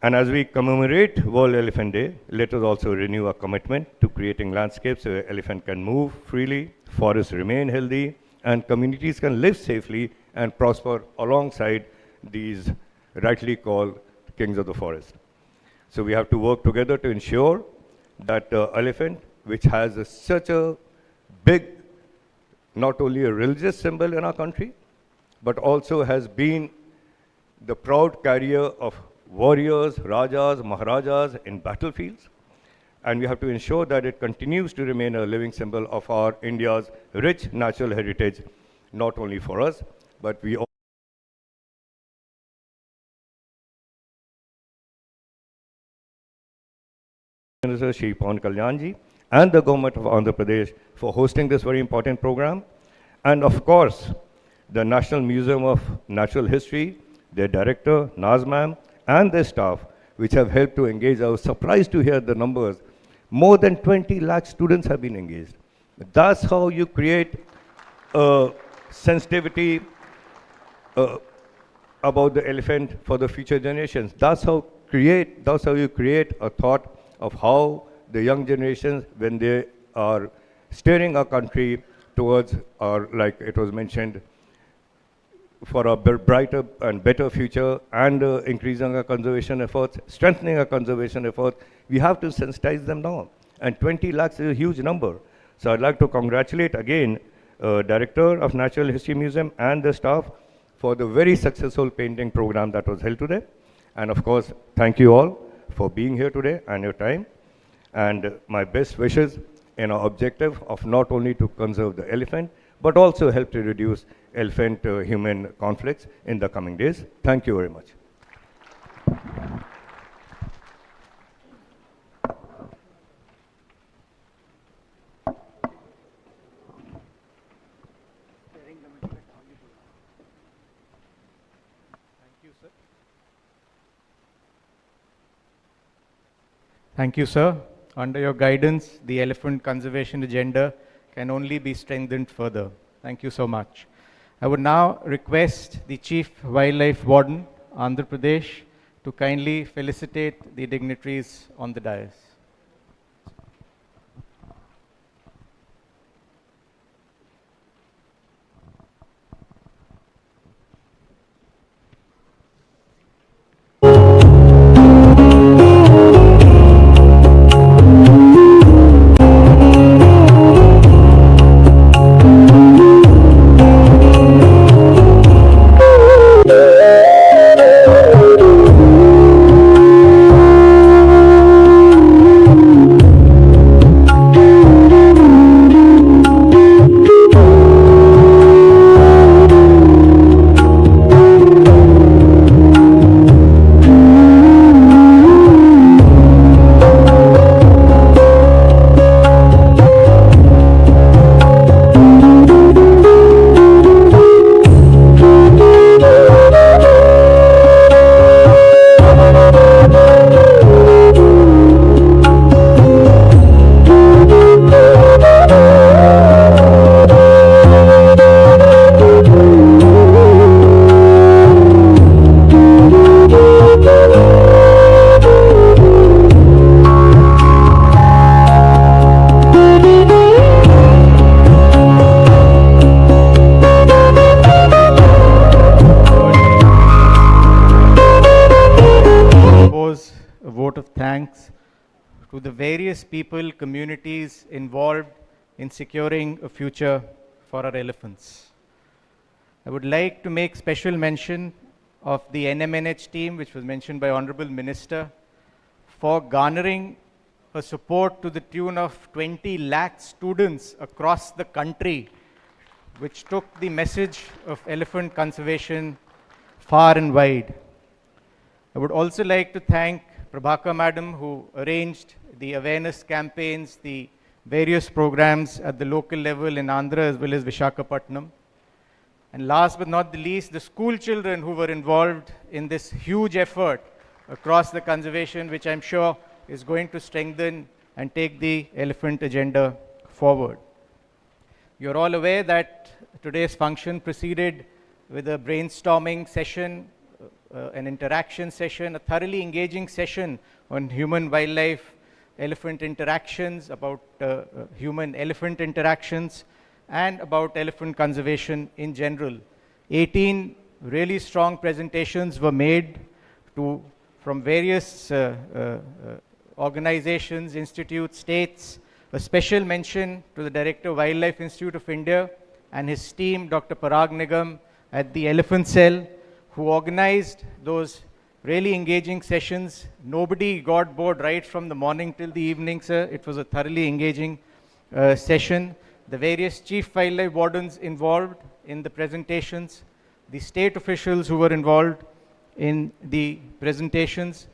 And as we commemorate World Elephant Day, let us also renew our commitment to creating landscapes where elephant can move freely, forests remain healthy, and communities can live safely and prosper alongside these rightly called kings of the forest. So we have to work together to ensure that the elephant, which has such a big, not only a religious symbol in our country, but also has been the proud carrier of warriors, rajas, maharajas in battlefields. And we have to ensure that it continues to remain a living symbol of our India's rich natural heritage, not only for us, but we all. Minister Shri Pawan Kalyan ji and the government of Andhra Pradesh for hosting this very important program. And of course, the National Museum of Natural History, their director, Naz ma'am, and their staff, which have helped to engage. I was surprised to hear the numbers. More than 20 lakh students have been engaged. That's how you create sensitivity about the elephant for the future generations. That's how you create a thought of how the young generations, when they are steering our country towards our, like it was mentioned, for a brighter and better future, and increasing our conservation efforts, strengthening our conservation efforts, we have to sensitize them now. And 20 lakhs is a huge number. So I'd like to congratulate again Director of Natural History Museum and the staff for the very successful painting program that was held today. And of course, thank you all for being here today and your time. And my best wishes in our objective of not only to conserve the elephant, but also help to reduce elephant-human conflicts in the coming days. Thank you very much. Thank you, sir. Under your guidance, the elephant conservation agenda can only be strengthened further. Thank you so much. I would now request the Chief Wildlife Warden, Andhra Pradesh, to kindly felicitate the dignitaries on the dais. to the various people, communities involved in securing a future for our elephants. I would like to make special mention of the NMNH team, which was mentioned by Honorable Minister, for garnering her support to the tune of 20 lakh students across the country, which took the message of elephant conservation far and wide. I would also like to thank Prabha Madam, who arranged the awareness campaigns, the various programs at the local level in Andhra as well as Visakhapatnam. And last but not the least, the school children who were involved in this huge effort across the conservation, which I'm sure is going to strengthen and take the elephant agenda forward. You're all aware that today's function proceeded with a brainstorming session, an interaction session, a thoroughly engaging session on human-wildlife elephant interactions, about human-elephant interactions, and about elephant conservation in general. 18 really strong presentations were made from various organizations, institutes, states. A special mention to the Director of Wildlife Institute of India and his team, Dr. Parag Nigam at the Elephant Cell, who organized those really engaging sessions. Nobody got bored right from the morning till the evening, sir. It was a thoroughly engaging session. The various chief wildlife wardens involved in the presentations, the state officials who were involved in the presentations,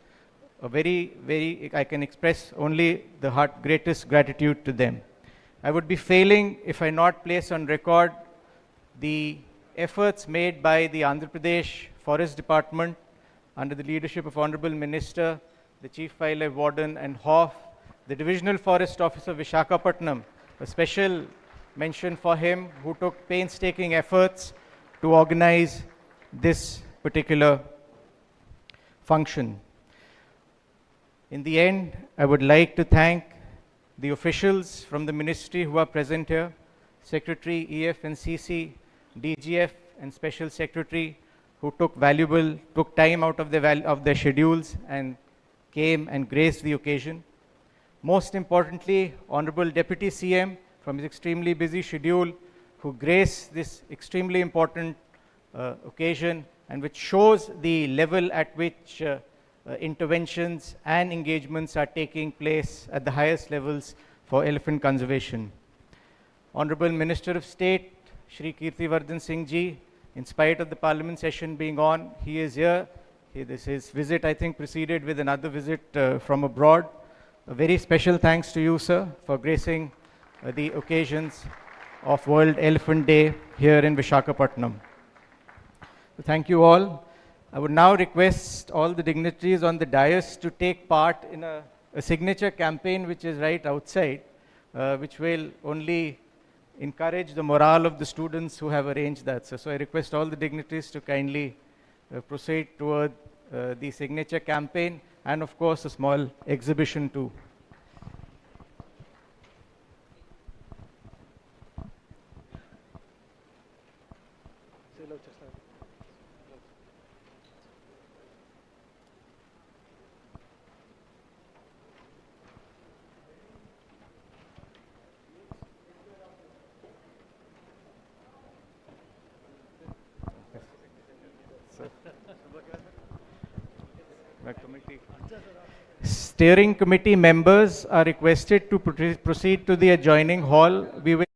I can express only the greatest gratitude to them. I would be failing if I not place on record the efforts made by the Andhra Pradesh Forest Department under the leadership of Honorable Minister, the Chief Wildlife Warden and HOF, the Divisional Forest Officer Visakhapatnam, a special mention for him, who took painstaking efforts to organize this particular function. In the end, I would like to thank the officials from the ministry who are present here, Secretary, EF and CC, DGF and Special Secretary, who took time out of their schedules and came and graced the occasion. Most importantly, Honorable Deputy CM from his extremely busy schedule, who graced this extremely important occasion, and which shows the level at which interventions and engagements are taking place at the highest levels for elephant conservation. Honorable Minister of State, Shri Kirtivardhan Singh Ji, in spite of the Parliament session being on, he is here. His visit, I think, preceded with another visit from abroad. A very special thanks to you, sir, for gracing the occasions of World Elephant Day here in Visakhapatnam. So thank you all. I would now request all the dignitaries on the dais to take part in a signature campaign which is right outside, which will only encourage the morale of the students who have arranged that. So I request all the dignitaries to kindly proceed toward the signature campaign, and of course a small exhibition too. Steering committee members are requested to proceed to the adjoining hall. We will